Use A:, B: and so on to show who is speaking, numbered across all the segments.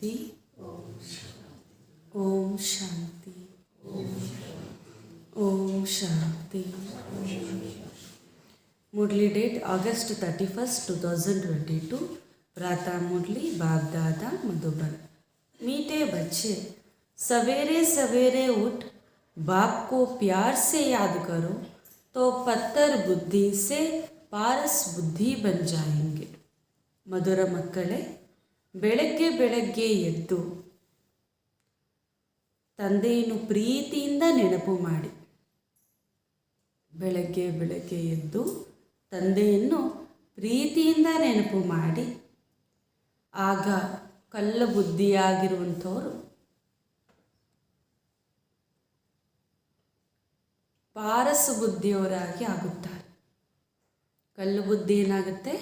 A: शांति ओम शांति ओम शांति। मुरली date अगस्त 31, 2022। प्रातः मुरली बाप दादा मधुबन। मीठे बच्चे, सवेरे सवेरे उठ बाप को प्यार से याद करो तो पत्थर बुद्धि से पारस बुद्धि बन जाएंगे। ಮಧುರ ಮಕ್ಕಳೇ, ಬೆಳಗ್ಗೆ ಬೆಳಗ್ಗೆ ಎದ್ದು ತಂದೆಯನ್ನು ಪ್ರೀತಿಯಿಂದ ನೆನಪು ಮಾಡಿ. ಬೆಳಗ್ಗೆ ಬೆಳಗ್ಗೆ ಎದ್ದು ತಂದೆಯನ್ನು ಪ್ರೀತಿಯಿಂದ ನೆನಪು ಮಾಡಿ. ಆಗ ಕಳ್ಳ ಬುದ್ಧಿಯಾಗಿರುವಂಥವರು ಪಾರಸ ಬುದ್ಧಿಯವರಾಗಿ ಆಗುತ್ತಾರೆ. ಕಳ್ಳ ಬುದ್ಧಿ ಏನಾಗುತ್ತೆ?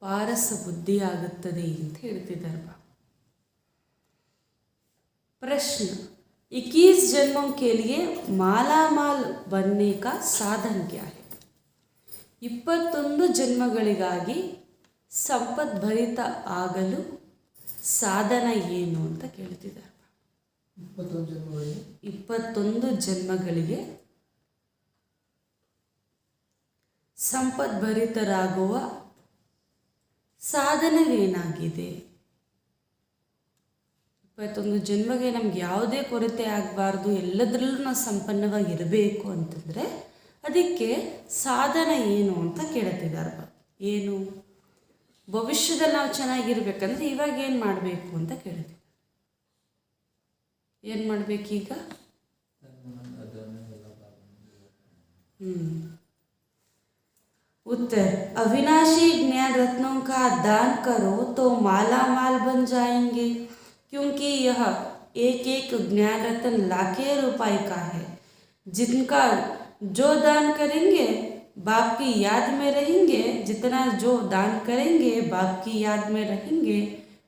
A: पारस बुद्धि आगुತ್ತದೆ ಅಂತ ಹೇಳ್ತಿದ್ದಾರೆ बाबा। प्रश्न: 21 जन्मों के लिए मालामाल बनने का साधन क्या है? 21 ಜನ್ಮಗಳಿಗಾಗಿ ಸಂಪದ್ಭರಿತ ಆಗಲು ಸಾಧನ ಏನು ಅಂತ ಕೇಳ್ತಿದ್ದಾರೆ। 21 ಜನ್ಮಗಳಿಗೆ ಸಂಪದ್ಭರಿತರಾಗುವ ಸಾಧನವೇನಾಗಿದೆ? 21 ಜನ್ಮಕ್ಕೆ ನಮ್ಗೆ ಯಾವುದೇ ಕೊರತೆ ಆಗಬಾರ್ದು, ಎಲ್ಲದರಲ್ಲೂ ನಾವು ಸಂಪನ್ನವಾಗಿರಬೇಕು ಅಂತಂದರೆ ಅದಕ್ಕೆ ಸಾಧನ ಏನು ಅಂತ ಕೇಳ್ತಿದ್ದಾರೆ। ಏನು? ಭವಿಷ್ಯದಲ್ಲಿ ನಾವು ಚೆನ್ನಾಗಿರ್ಬೇಕಂದ್ರೆ ಇವಾಗ ಏನು ಮಾಡಬೇಕು ಅಂತ ಕೇಳ್ತೀವಿ। ಏನು ಮಾಡಬೇಕೀಗ? उत्तर: अविनाशी ज्ञान रत्नों का दान करो तो माला माल बन जाएंगे, क्योंकि यह एक एक ज्ञान रत्न लाखे रुपए का है। जिनका जो दान करेंगे बाप की याद में रहेंगे, जितना जो दान करेंगे बाप की याद में रहेंगे,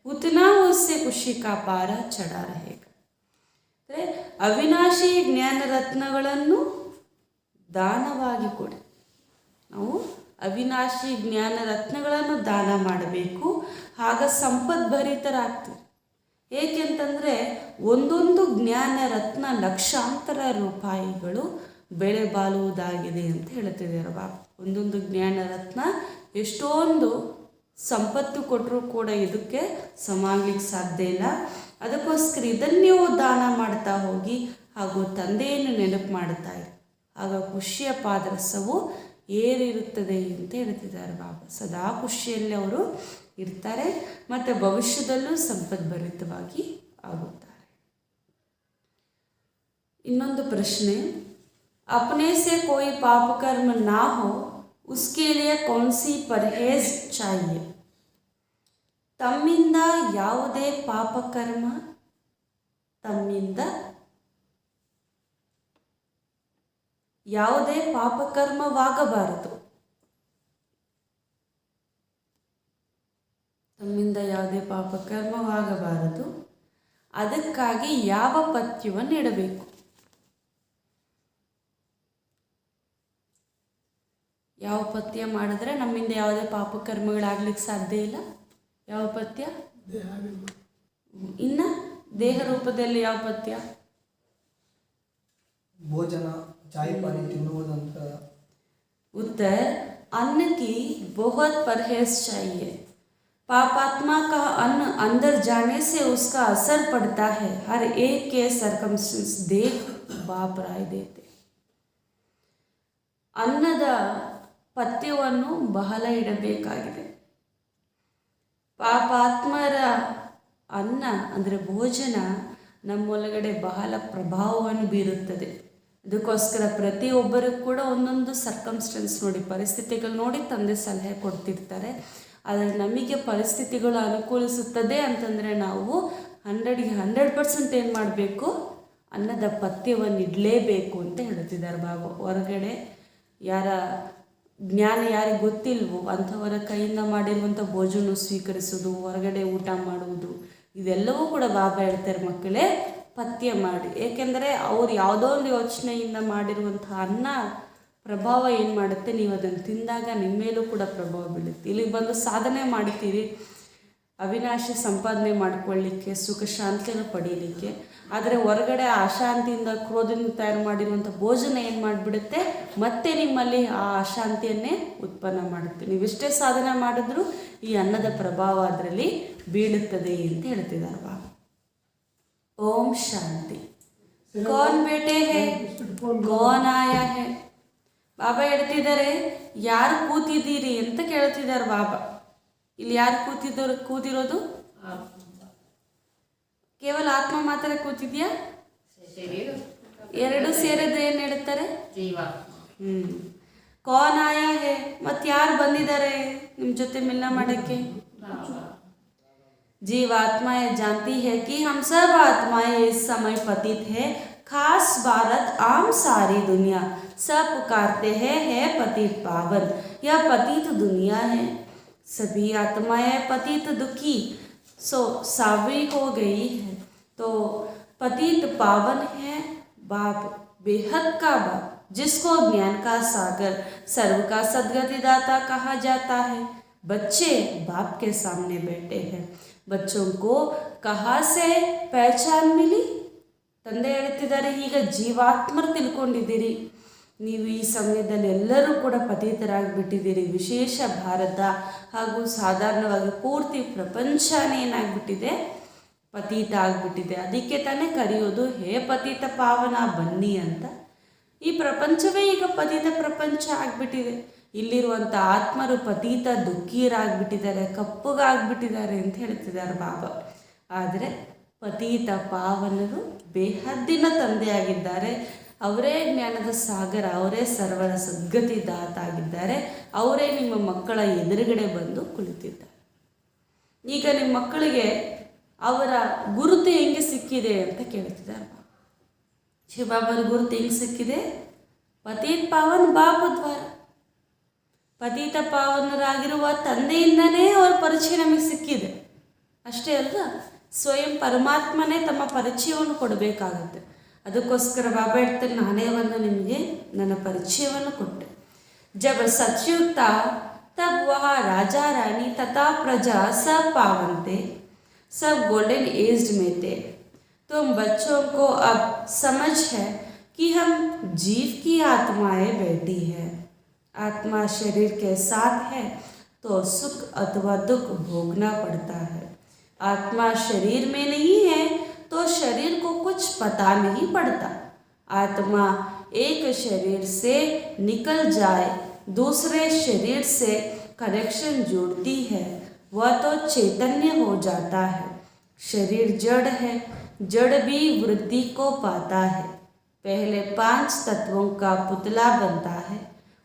A: उतना उससे खुशी का पारा चढ़ा रहेगा। अविनाशी ज्ञाನ ರತ್ನಗಳನ್ನು ದಾನವಾಗಿ ಕೊಡಿ। ನಾವು ಅವಿನಾಶಿ ಜ್ಞಾನ ರತ್ನಗಳನ್ನು ದಾನ ಮಾಡಬೇಕು, ಆಗ ಸಂಪದ್ಭರಿತರಾಗ್ತೀವಿ। ಏಕೆಂತಂದರೆ ಒಂದೊಂದು ಜ್ಞಾನ ರತ್ನ ಲಕ್ಷಾಂತರ ರೂಪಾಯಿಗಳು ಬೆಲೆ ಬಾಳುವುದಾಗಿದೆ ಅಂತ ಹೇಳ್ತಿದ್ದಾರೆ ಬಾಬಾ। ಒಂದೊಂದು ಜ್ಞಾನ ರತ್ನ ಎಷ್ಟೊಂದು ಸಂಪತ್ತು ಕೊಟ್ಟರೂ ಕೂಡ ಇದಕ್ಕೆ ಸಮಾಗ್ಲಿಕ್ಕೆ ಸಾಧ್ಯ ಇಲ್ಲ। ಅದಕ್ಕೋಸ್ಕರ ಇದನ್ನು ನೀವು ದಾನ ಮಾಡ್ತಾ ಹೋಗಿ, ಹಾಗೂ ತಂದೆಯನ್ನು ನೆನಪು ಮಾಡ್ತಾ ಇರಿ, ಆಗ ಖುಷಿಯ ಪಾದರಸವು ಏರಿರುತ್ತದೆ ಅಂತ ಹೇಳ್ತಿದ್ದಾರೆ ಬಾಬಾ। ಸದಾ ಖುಷಿಯಲ್ಲಿ ಅವರು ಇರ್ತಾರೆ ಮತ್ತು ಭವಿಷ್ಯದಲ್ಲೂ ಸಂಪದ್ಭರಿತವಾಗಿ ಆಗುತ್ತಾರೆ। ಇನ್ನೊಂದು ಪ್ರಶ್ನೆ: अपने से कोई पाप कर्म ना हो उसके लिए कौन सी परहेज चाहिए? ತಮ್ಮಿಂದ ಯಾವುದೇ ಪಾಪಕರ್ಮ ಯಾವುದೇ ಪಾಪಕರ್ಮವಾಗಬಾರದು। ತಮ್ಮಿಂದ ಯಾವುದೇ ಪಾಪಕರ್ಮವಾಗಬಾರದು, ಅದಕ್ಕಾಗಿ ಯಾವ ಪಥ್ಯವನ್ನು ಇಡಬೇಕು? ಯಾವ ಪಥ್ಯ ಮಾಡಿದ್ರೆ ನಮ್ಮಿಂದ ಯಾವುದೇ ಪಾಪಕರ್ಮಗಳಾಗ್ಲಿಕ್ಕೆ ಸಾಧ್ಯ ಇಲ್ಲ? ಯಾವ ಪಥ್ಯ? ಇನ್ನು ದೇಹ ರೂಪದಲ್ಲಿ ಯಾವ ಪಥ್ಯ?
B: ಭೋಜನ, चाय पानी ತಿನ್ನುವುದಂತ।
A: उत्तर: अन्न की बहुत परहेज चाहिए। पापात्मा का अन्न अंदर जाने से उसका असर पड़ता है। हर एक के सर्कमस्टेंस देख बाप राय देते। ಅನ್ನದ ಪಥ್ಯವನ್ನು ಬಹಳ ಇಡಬೇಕಾಗಿದೆ। ಪಾಪಾತ್ಮರ ಅನ್ನ ಅಂದರೆ ಭೋಜನ ನಮ್ಮೊಳಗಡೆ ಬಹಳ ಪ್ರಭಾವವನ್ನು ಬೀರುತ್ತದೆ। ಅದಕ್ಕೋಸ್ಕರ ಪ್ರತಿಯೊಬ್ಬರಿಗೂ ಕೂಡ ಒಂದೊಂದು ಸರ್ಕಮ್ಸ್ಟೆನ್ಸ್ ನೋಡಿ, ಪರಿಸ್ಥಿತಿಗಳು ನೋಡಿ ತಂದೆ ಸಲಹೆ ಕೊಡ್ತಿರ್ತಾರೆ। ಆದರೆ ನಮಗೆ ಪರಿಸ್ಥಿತಿಗಳು ಅನುಕೂಲಿಸುತ್ತದೆ ಅಂತಂದರೆ ನಾವು 100% ಏನು ಮಾಡಬೇಕು? ಅನ್ನದ ಪಥ್ಯವನ್ನು ಇಡಲೇಬೇಕು ಅಂತ ಹೇಳ್ತಿದ್ದಾರೆ ಬಾಬಾ। ಹೊರಗಡೆ ಯಾರ ಜ್ಞಾನ ಯಾರಿಗೆ ಗೊತ್ತಿಲ್ವೋ ಅಂಥವರ ಕೈಯಿಂದ ಮಾಡಿರುವಂಥ ಭೋಜನ ಸ್ವೀಕರಿಸೋದು, ಹೊರಗಡೆ ಊಟ ಮಾಡುವುದು, ಇದೆಲ್ಲವೂ ಕೂಡ ಬಾಬಾ ಹೇಳ್ತಾರೆ ಮಕ್ಕಳೇ ಪಥ್ಯ ಮಾಡಿ। ಏಕೆಂದರೆ ಅವ್ರು ಯಾವುದೋ ಒಂದು ಯೋಚನೆಯಿಂದ ಮಾಡಿರುವಂಥ ಅನ್ನ ಪ್ರಭಾವ ಏನು ಮಾಡುತ್ತೆ, ನೀವು ಅದನ್ನು ತಿಂದಾಗ ನಿಮ್ಮ ಮೇಲೂ ಕೂಡ ಪ್ರಭಾವ ಬೀಳುತ್ತೆ। ಇಲ್ಲಿಗೆ ಬಂದು ಸಾಧನೆ ಮಾಡ್ತೀರಿ, ಅವಿನಾಶಿ ಸಂಪಾದನೆ ಮಾಡ್ಕೊಳ್ಳಿಕ್ಕೆ, ಸುಖ ಶಾಂತಿಯನ್ನು ಪಡೀಲಿಕ್ಕೆ. ಆದರೆ ಹೊರಗಡೆ ಅಶಾಂತಿಯಿಂದ ಕ್ರೋಧದಿಂದ ತಯಾರು ಮಾಡಿರುವಂಥ ಭೋಜನ ಏನು ಮಾಡಿಬಿಡುತ್ತೆ, ಮತ್ತೆ ನಿಮ್ಮಲ್ಲಿ ಆ ಅಶಾಂತಿಯನ್ನೇ ಉತ್ಪನ್ನ ಮಾಡುತ್ತೆ. ನೀವೆಷ್ಟೇ ಸಾಧನೆ ಮಾಡಿದ್ರೂ ಈ ಅನ್ನದ ಪ್ರಭಾವ ಅದರಲ್ಲಿ ಬೀಳುತ್ತದೆ ಅಂತ ಹೇಳ್ತಿದ್ದಾರೆ ಬಾಬಾ. ಓಂ ಶಾಂತಿ. ಕೌನ್ ಬೇಟೆ ಹೇ, ಕೌನ್ ಆಯಾ ಹೇ. ಬಾಬಾ ಹೇಳ್ತಿದ್ದಾರೆ, ಯಾರು ಕೂತಿದ್ದೀರಿ ಅಂತ ಕೇಳ್ತಿದ್ದಾರೆ ಬಾಬಾ. ಇಲ್ಲಿ ಯಾರು ಕೂತಿರೋದು? ಕೇವಲ ಆತ್ಮ ಮಾತ್ರ ಕೂತಿದ್ಯಾ? ಎರಡು ಸೇರಿದ್ರೆ ಏನು ಹೇಳ್ತಾರೆ? ಕೌನ್ ಆಯಾ ಹೇ. ಮತ್ತೆ ಯಾರು ಬಂದಿದ್ದಾರೆ ನಿಮ್ಮ ಜೊತೆ ಮಿಲನ ಮಾಡಕ್ಕೆ? जीवात्माएं जानती है कि हम सब आत्माएं इस समय पतित है, खास भारत आम सारी दुनिया सब पुकारते हैं है पतित पावन. यह पतित दुनिया है, सभी आत्माएं पतित दुखी सावी हो गई है. तो पतित पावन है बाप, बेहद का बाप, जिसको ज्ञान का सागर, सर्व का सद्गतिदाता कहा जाता है. बच्चे बाप के सामने बैठे हैं. बच्चों को कहाँ से पहचान मिली? ತಂದೆ ಹೇಳ್ತಿದ್ದಾರೆ, ಈಗ ಜೀವಾತ್ಮರು ತಿಳ್ಕೊಂಡಿದ್ದೀರಿ. ನೀವು ಈ ಸಮಯದಲ್ಲಿ ಎಲ್ಲರೂ ಕೂಡ ಪತಿತರಾಗಿಬಿಟ್ಟಿದ್ದೀರಿ. ವಿಶೇಷ ಭಾರತ ಹಾಗೂ ಸಾಧಾರಣವಾಗಿ ಪೂರ್ತಿ ಪ್ರಪಂಚನೇ ಏನಾಗ್ಬಿಟ್ಟಿದೆ, ಪತೀತ ಆಗಿಬಿಟ್ಟಿದೆ. ಅದಕ್ಕೆ ತಾನೇ ಕರೆಯೋದು ಹೇ ಪತಿತ ಪಾವನ ಬನ್ನಿ ಅಂತ. ಈ ಪ್ರಪಂಚವೇ ಈಗ ಪತಿತ ಪ್ರಪಂಚ ಆಗಿಬಿಟ್ಟಿದೆ. ಇಲ್ಲಿರುವಂಥ ಆತ್ಮರು ಪತೀತ ದುಃಖಿಯರಾಗ್ಬಿಟ್ಟಿದ್ದಾರೆ, ಕಪ್ಪುಗಾಗ್ಬಿಟ್ಟಿದ್ದಾರೆ ಅಂತ ಹೇಳ್ತಿದ್ದಾರೆ ಬಾಬಾ. ಆದರೆ ಪತೀತ ಪಾವನರು ಬೇಹದ್ದಿನ ತಂದೆಯಾಗಿದ್ದಾರೆ. ಅವರೇ ಜ್ಞಾನದ ಸಾಗರ, ಅವರೇ ಸರ್ವರ ಸದ್ಗತಿದಾತ ಆಗಿದ್ದಾರೆ. ಅವರೇ ನಿಮ್ಮ ಮಕ್ಕಳ ಎದುರುಗಡೆ ಬಂದು ಕುಳಿತಿದ್ದಾರೆ. ಈಗ ನಿಮ್ಮ ಮಕ್ಕಳಿಗೆ ಅವರ ಗುರುತು ಹೆಂಗೆ ಸಿಕ್ಕಿದೆ ಅಂತ ಕೇಳ್ತಿದ್ದಾರೆ ಬಾಬಾ. ಶಿವಬಾಬರ ಗುರುತು ಹೆಂಗೆ ಸಿಕ್ಕಿದೆ? ಪತೀತ್ ಪಾವನ್ ಬಾಪ ದ್ವಾರ. ಪತೀತ ಪಾವನರಾಗಿರುವ ತಂದೆಯಿಂದನೇ ಅವರ ಪರಿಚಯ ನಮಗೆ ಸಿಕ್ಕಿದೆ. ಅಷ್ಟೇ ಅಲ್ಲ, ಸ್ವಯಂ ಪರಮಾತ್ಮನೇ ತಮ್ಮ ಪರಿಚಯವನ್ನು ಕೊಡಬೇಕಾಗುತ್ತೆ. ಅದಕ್ಕೋಸ್ಕರ ಬಾಬಾ ಹೇಳ್ತಾರೆ, ನಾನೇ ಒಂದು ನಿಮಗೆ ನನ್ನ ಪರಿಚಯವನ್ನು ಕೊಟ್ಟೆ. ಜಬ್ ಸತ್ಯುಗ್ ತಾ ತಬ್ ವಹ ರಾಜಾ ರಾಣಿ ತಥಾ ಪ್ರಜಾ सब पावन थे, सब गोल्डन एज में थे. तुम बच्चों को अब समझ है कि हम जीव की आत्माएं बैठी है. आत्मा शरीर के साथ है तो सुख अथवा दुख भोगना पड़ता है. आत्मा शरीर में नहीं है तो शरीर को कुछ पता नहीं पड़ता. आत्मा एक शरीर से निकल जाए दूसरे शरीर से कनेक्शन जोड़ती है, वह तो चैतन्य हो जाता है. शरीर जड़ है, जड़ भी वृद्धि को पाता है. पहले 5 तत्वों का पुतला बनता है,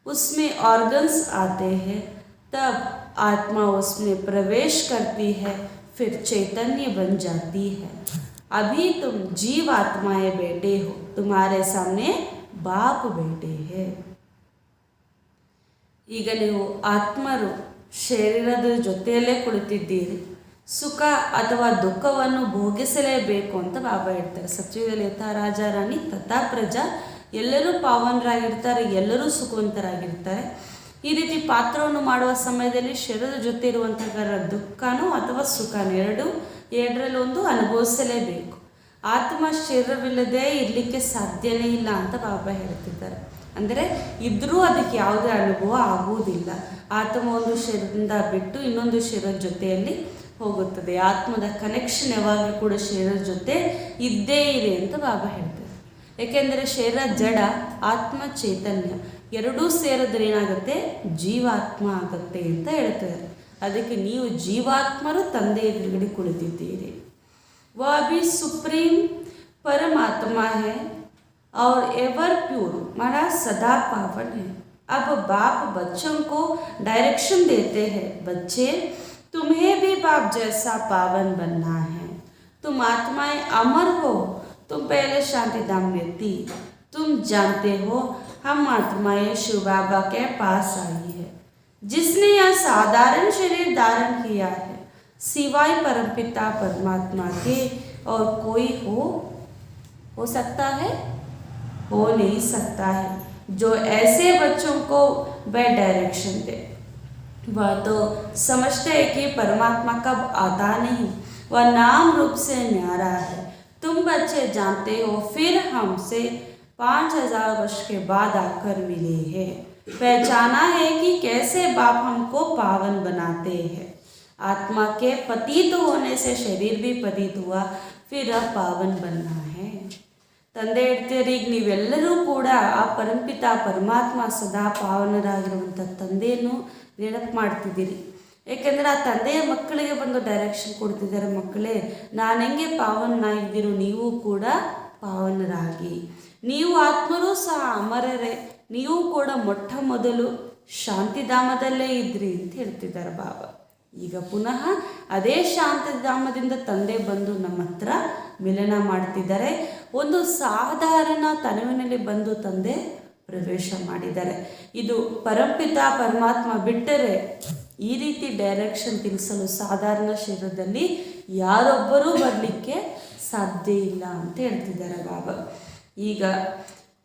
A: उसमें ऑर्गन्स आते हैं, तब आत्मा उसमें प्रवेश करती है, फिर चैतन्य बन जाती है. अभी तुम जीव आत्माएं बैठे हो, तुम्हारे सामने बाप बैठे हैं. ಈಗ ನೀವು ಆತ್ಮರು ಶರೀರದ ಜೊತೆಯಲ್ಲೇ ಕುಳಿತಿದ್ದೀರಿ. ಸುಖ ಅಥವಾ ದುಃಖವನ್ನು ಭೋಗಿಸಲೇಬೇಕು ಅಂತ ಬಾಬಾ ಹೇಳ್ತಾರೆ. ಸತ್ಯದಲ್ಲಿ ಯಥಾ ರಾಜ ರಾಣಿ ತಥಾ ಪ್ರಜಾ, ಎಲ್ಲರೂ ಪಾವನರಾಗಿರ್ತಾರೆ, ಎಲ್ಲರೂ ಸುಖವಂತರಾಗಿರ್ತಾರೆ. ಈ ರೀತಿ ಪಾತ್ರವನ್ನು ಮಾಡುವ ಸಮಯದಲ್ಲಿ ಶರೀರದ ಜೊತೆ ಇರುವಂತಹ ದುಃಖನೋ ಅಥವಾ ಸುಖನೋ ಎರಡರಲ್ಲೊಂದು ಅನುಭವಿಸಲೇಬೇಕು. ಆತ್ಮ ಶರೀರವಿಲ್ಲದೆ ಇರಲಿಕ್ಕೆ ಸಾಧ್ಯನೇ ಇಲ್ಲ ಅಂತ ಬಾಬಾ ಹೇಳ್ತಿದ್ದಾರೆ. ಅಂದರೆ ಇದ್ದರೂ ಅದಕ್ಕೆ ಯಾವುದೇ ಅನುಭವ ಆಗುವುದಿಲ್ಲ. ಆತ್ಮ ಒಂದು ಶರೀರದಿಂದ ಬಿಟ್ಟು ಇನ್ನೊಂದು ಶರೀರದ ಜೊತೆಯಲ್ಲಿ ಹೋಗುತ್ತದೆ. ಆತ್ಮದ ಕನೆಕ್ಷನ್ ಯಾವಾಗಲೂ ಕೂಡ ಶರೀರದ ಜೊತೆ ಇದ್ದೇ ಇದೆ ಅಂತ ಬಾಬಾ ಹೇಳ್ತಾರೆ. ಏಕೆಂದರೆ ಶರೀರ ಜಡ, ಆತ್ಮ ಚೈತನ್ಯ, ಎರಡೂ ಸೇರಿದ್ರೆ ಏನಾಗುತ್ತೆ, ಜೀವಾತ್ಮ ಆಗುತ್ತೆ ಅಂತ ಹೇಳ್ತಾರೆ. ಅದಕ್ಕೆ ನೀವು ಜೀವಾತ್ಮರು ತಂದೆ ಎದುರುಗಡೆ ಕುಳಿತಿದ್ದೀರಿ. वह भी सुप्रीम परमात्मा है और एवर प्योर, माना सदा पावन है. अब बाप बच्चों को डायरेक्शन देते हैं, बच्चे तुम्हें भी बाप जैसा पावन बनना है. तुम आत्माएं अमर हो, तुम पहले शांति धाम में थी. तुम जानते हो हम आत्माएं शिव बाबा के पास आई है, जिसने यह साधारण शरीर धारण किया है. सिवाय परमपिता परमात्मा के और कोई हो सकता है? हो नहीं सकता है जो ऐसे बच्चों को वह डायरेक्शन दे. वह तो समझते हैं कि परमात्मा कब आता नहीं, वह नाम रूप से न्यारा है। तुम बच्चे जानते हो फिर हमसे 5000 वर्ष के बाद आकर मिले हैं। पहचाना है कि कैसे बाप हमको पावन बनाते हैं। आत्मा के पतित होने से शरीर भी पतित हुआ, फिर अब पावन बनना है। ತಂದೆ ಹೇಳ್ತೀರಿ, ಈಗ ನೀವೆಲ್ಲರೂ ಕೂಡ ಆ ಪರಂಪಿತ ಪರಮಾತ್ಮ ಸದಾ ಪಾವನರಾಗಿರುವಂಥ ತಂದೆಯನ್ನು ನೆನಪು ಮಾಡ್ತಿದ್ದೀರಿ. ಏಕೆಂದರೆ ಆ ತಂದೆಯ ಮಕ್ಕಳಿಗೆ ಬಂದು ಡೈರೆಕ್ಷನ್ ಕೊಡ್ತಿದ್ದಾರೆ, ಮಕ್ಕಳೇ ನಾನು ಹೆಂಗೆ ಪಾವನಾಗಿದ್ದೀರೋ ನೀವು ಕೂಡ ಪಾವನರಾಗಿ. ನೀವು ಆತ್ಮರೂ ಸಹ ಅಮರರೇ, ನೀವು ಕೂಡ ಮೊಟ್ಟ ಮೊದಲು ಶಾಂತಿಧಾಮದಲ್ಲೇ ಇದ್ರಿ ಅಂತ ಹೇಳ್ತಿದ್ದಾರೆ ಬಾಬಾ. ಈಗ ಪುನಃ ಅದೇ ಶಾಂತಿಧಾಮದಿಂದ ತಂದೆ ಬಂದು ನಮ್ಮ ಹತ್ರ ಮಿಲನ ಮಾಡ್ತಿದ್ದಾರೆ. ಒಂದು ಸಾಧಾರಣ ತನುವಿನಲ್ಲಿ ಬಂದು ತಂದೆ ಪ್ರವೇಶ ಮಾಡಿದ್ದಾರೆ. ಇದು ಪರಂಪಿತ ಪರಮಾತ್ಮ ಬಿಟ್ಟರೆ ಈ ರೀತಿ ಡೈರೆಕ್ಷನ್ ತಿಳಿಸಲು ಸಾಧಾರಣ ಶರೀರದಲ್ಲಿ ಯಾರೊಬ್ಬರೂ ಬರಲಿಕ್ಕೆ ಸಾಧ್ಯ ಇಲ್ಲ ಅಂತ ಹೇಳ್ತಿದ್ದಾರೆ ಬಾಬಾ. ಈಗ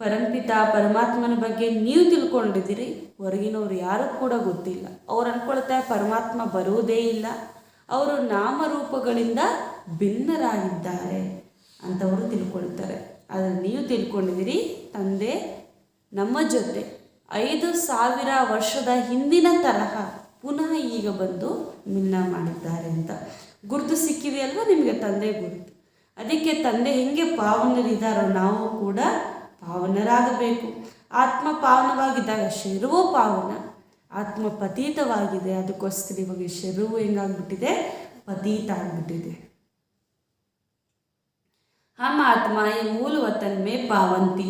A: ಪರಂಪಿತ ಪರಮಾತ್ಮನ ಬಗ್ಗೆ ನೀವು ತಿಳ್ಕೊಂಡಿದ್ದೀರಿ, ಹೊರಗಿನವ್ರು ಯಾರೂ ಕೂಡ ಗೊತ್ತಿಲ್ಲ. ಅವ್ರು ಅಂದ್ಕೊಳ್ತಾರೆ ಪರಮಾತ್ಮ ಬರುವುದೇ ಇಲ್ಲ, ಅವರು ನಾಮರೂಪಗಳಿಂದ ಭಿನ್ನರಾಗಿದ್ದಾರೆ ಅಂತವರು ತಿಳ್ಕೊಳ್ತಾರೆ. ಆದರೆ ನೀವು ತಿಳ್ಕೊಂಡಿದ್ದೀರಿ ತಂದೆ ನಮ್ಮ ಜೊತೆ 5000 ವರ್ಷದ ಹಿಂದಿನ ತರಹ ಪುನಃ ಈಗ ಬಂದು ಮಿಲನ ಮಾಡಿದ್ದಾರೆ ಅಂತ ಗುರುತು ಸಿಕ್ಕಿದೆಯಲ್ವ ನಿಮಗೆ ತಂದೆ ಗುರುತು. ಅದಕ್ಕೆ ತಂದೆ ಹೆಂಗೆ ಪಾವನರಿದ್ದಾರೋ ನಾವು ಕೂಡ ಪಾವನರಾಗಬೇಕು. ಆತ್ಮ ಪಾವನವಾಗಿದ್ದಾಗ ಶರೀರವೂ ಪಾವನ, ಆತ್ಮ ಪತೀತವಾಗಿದೆ, ಅದಕ್ಕೋಸ್ಕರ ಇವಾಗ ಶರೀರವು ಹೆಂಗಾಗ್ಬಿಟ್ಟಿದೆ, ಪತೀತ ಆಗಿಬಿಟ್ಟಿದೆ. हम आत्माएं मूल वतन में पावन थी,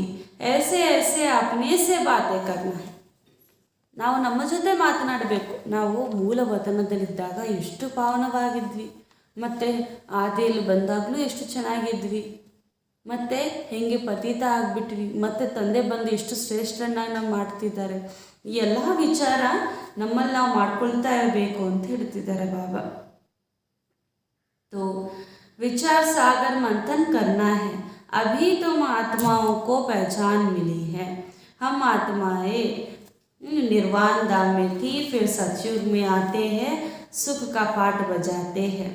A: ऐसे ऐसे अपने से बातें करना है. ನಾವು ನಮ್ಮ ಜೊತೆ ಮಾತನಾಡಬೇಕು. ನಾವು ಮೂಲ ವತನದಲ್ಲಿದ್ದಾಗ ಎಷ್ಟು ಪಾವನವಾಗಿದ್ವಿ, ಮತ್ತು ಆದಿಯಲ್ಲಿ ಬಂದಾಗಲೂ ಎಷ್ಟು ಚೆನ್ನಾಗಿದ್ವಿ, ಮತ್ತು ಹೆಂಗೆ ಪತೀತ ಆಗಿಬಿಟ್ವಿ, ಮತ್ತು ತಂದೆ ಬಂದು ಎಷ್ಟು ಶ್ರೇಷ್ಠನಾಗಿ ನಾವು ಮಾಡ್ತಿದ್ದಾರೆ. ಈ ಎಲ್ಲ ವಿಚಾರ ನಮ್ಮಲ್ಲಿ ನಾವು ಮಾಡ್ಕೊಳ್ತಾ ಇರಬೇಕು ಅಂತ ಹೇಳ್ತಿದ್ದಾರೆ ಬಾಬಾ. तो विचार सागर मंथन करना है. अभी तुम आत्माओं को पहचान मिली है. हम आत्माएं निर्वाण धाम में थी, फिर सतयुग में आते हैं, सुख का पाठ बजाते हैं.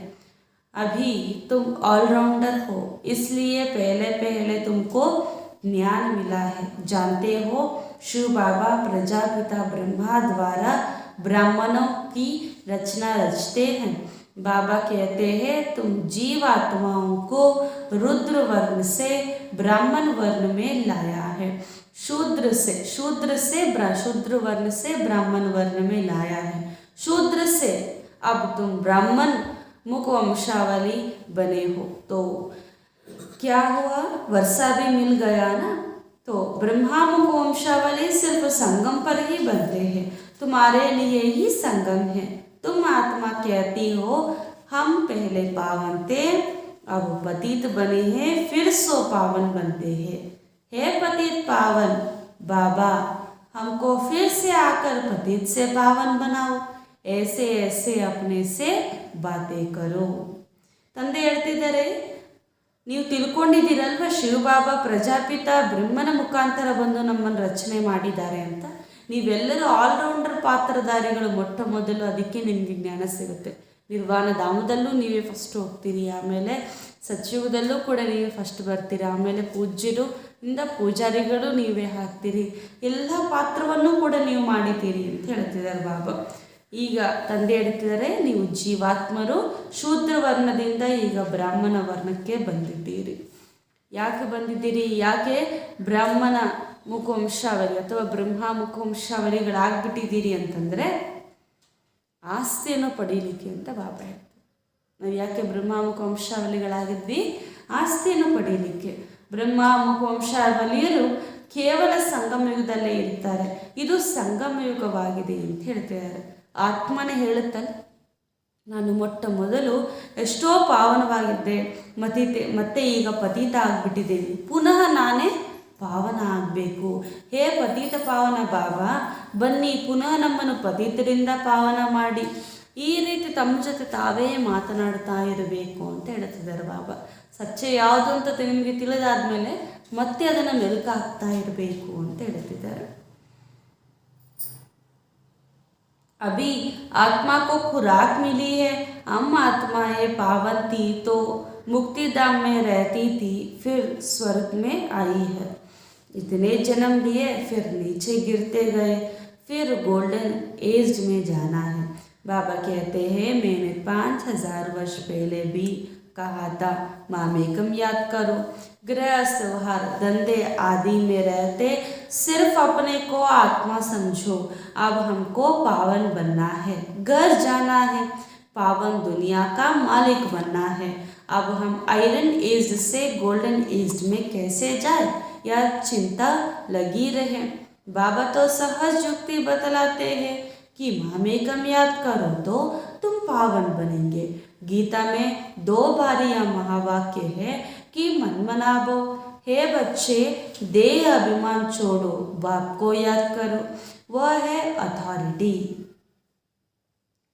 A: अभी तुम ऑलराउंडर हो, इसलिए पहले पहले तुमको ज्ञान मिला है. जानते हो शिव बाबा प्रजापिता ब्रह्मा द्वारा ब्राह्मणों की रचना रचते हैं. बाबा कहते हैं तुम जीवात्माओं को रुद्र वर्ण से ब्राह्मण वर्ण में लाया है. शूद्र वर्ण से ब्राह्मण वर्ण में लाया है. शूद्र से अब तुम ब्राह्मण मुख वंशावली बने हो. तो क्या हुआ, वर्षा भी मिल गया ना. तो ब्रह्मा मुख वंशावली सिर्फ संगम पर ही बनते हैं, तुम्हारे लिए ही संगम है. तुम आत्मा कहती हो हम पहले पावन थे, अब पतित बने हैं, फिर सो पावन बनते हैं. हे पतित पावन बाबा, हमको फिर से आकर पतित से पावन बनाओ. ऐसे ऐसे अपने से बातें करो. ತಂದೆ ಹೇಳ್ತಿದ್ದಾರೆ, ನೀವು ತಿಳ್ಕೊಂಡಿದ್ದೀರಲ್ವ ಶಿವಬಾಬಾ ಪ್ರಜಾಪಿತ ಬ್ರಹ್ಮನ ಮುಖಾಂತರ ಬಂದು ನಮ್ಮನ್ನು ರಚನೆ ಮಾಡಿದ್ದಾರೆ ಅಂತ. ನೀವೆಲ್ಲರೂ ಆಲ್ರೌಂಡರ್ ಪಾತ್ರಧಾರಿಗಳು ಮೊಟ್ಟ ಮೊದಲು. ಅದಕ್ಕೆ ನಿಮಗೆ ಜ್ಞಾನ ಸಿಗುತ್ತೆ. ನಿರ್ವಾಣ ಧಾಮದಲ್ಲೂ ನೀವೇ ಫಸ್ಟ್ ಹೋಗ್ತೀರಿ, ಆಮೇಲೆ ಸತ್ಯುಗದಲ್ಲೂ ಕೂಡ ನೀವೇ ಫಸ್ಟ್ ಬರ್ತೀರಿ, ಆಮೇಲೆ ಪೂಜ್ಯರು ಇಂದ ಪೂಜಾರಿಗಳು ನೀವೇ ಹಾಕ್ತೀರಿ, ಎಲ್ಲ ಪಾತ್ರವನ್ನು ಕೂಡ ನೀವು ಮಾಡಿದ್ದೀರಿ ಅಂತ ಹೇಳ್ತಿದ್ದಾರೆ ಬಾಬಾ. ಈಗ ತಂದೆ ಹೇಳ್ತಿದ್ದಾರೆ, ನೀವು ಜೀವಾತ್ಮರು ಶೂದ್ರ ವರ್ಣದಿಂದ ಈಗ ಬ್ರಾಹ್ಮಣ ವರ್ಣಕ್ಕೆ ಬಂದಿದ್ದೀರಿ. ಯಾಕೆ ಬಂದಿದ್ದೀರಿ, ಯಾಕೆ ಬ್ರಾಹ್ಮಣ ಮುಖವಂಶಾವಳಿ ಅಥವಾ ಬ್ರಹ್ಮ ಮುಖವಂಶಾವಳಿಗಳಾಗ್ಬಿಟ್ಟಿದ್ದೀರಿ ಅಂತಂದರೆ ಆಸ್ತಿಯನ್ನು ಪಡೀಲಿಕ್ಕೆ ಅಂತ ಬಾಬಾ ಹೇಳ್ತಾರೆ. ನಾವು ಯಾಕೆ ಬ್ರಹ್ಮ ಮುಖವಂಶಾವಳಿಗಳಾಗಿದ್ವಿ, ಆಸ್ತಿಯನ್ನು ಪಡೀಲಿಕ್ಕೆ. ಬ್ರಹ್ಮ ಮುಖವಂಶಾವಳಿಯರು ಕೇವಲ ಸಂಗಮಯುಗದಲ್ಲೇ ಇರ್ತಾರೆ. ಇದು ಸಂಗಮಯುಗವಾಗಿದೆ ಅಂತ ಹೇಳ್ತಿದ್ದಾರೆ. ಆತ್ಮನೇ ಹೇಳುತ್ತಲ್ಲ, ನಾನು ಮೊಟ್ಟ ಮೊದಲು ಎಷ್ಟೋ ಪಾವನವಾಗಿದ್ದೆ, ಮತ್ತೆ ಈಗ ಪತೀತ ಆಗಿಬಿಟ್ಟಿದ್ದೇನೆ, ಪುನಃ ನಾನೇ ಪಾವನ ಆಗಬೇಕು. ಹೇ ಪತೀತ ಪಾವನ ಬಾಬಾ, ಬನ್ನಿ ಪುನಃ ನಮ್ಮನ್ನು ಪತೀತರಿಂದ ಪಾವನ ಮಾಡಿ. ಈ ರೀತಿ ತಮ್ಮ ಜೊತೆ ತಾವೇ ಮಾತನಾಡ್ತಾ ಇರಬೇಕು ಅಂತ ಹೇಳ್ತಿದ್ದಾರೆ ಬಾಬಾ. ಸತ್ಯ ಯಾವುದು ಅಂತ ನಿಮಗೆ ತಿಳಿದಾದ್ಮೇಲೆ ಮತ್ತೆ ಅದನ್ನು ಮೆಲುಕಾಗ್ತಾ ಇರಬೇಕು ಅಂತ ಹೇಳ್ತಿದ್ದಾರೆ. अभी आत्मा को खुराक मिली है, हम आत्माएं पावन थी तो मुक्ति धाम में रहती थी, फिर स्वर्ग में आई है। इतने जन्म लिए, फिर नीचे गिरते गए, फिर गोल्डन एज में जाना है। बाबा कहते हैं मैंने 5000 वर्ष पहले भी कहा था मामेकम याद करो। गृहस्थ व्यवहार धंधे आदि में रहते सिर्फ अपने को आत्मा समझो। अब हमको पावन बनना है, घर जाना है, पावन दुनिया का मालिक बनना है। अब हम आयरन एज से गोल्डन एज में कैसे जाए, यह चिंता लगी रहे। बाबा तो सहज युक्ति बतलाते हैं कि मामेकम याद करो तो तुम पावन बनेंगे। गीता में 2 बार यह महावाक्य है कि मन मनाबो। हे बच्चे, देह अभिमान छोड़ो, बाप को याद करो, वह है ಅಥಾರಿಟಿ।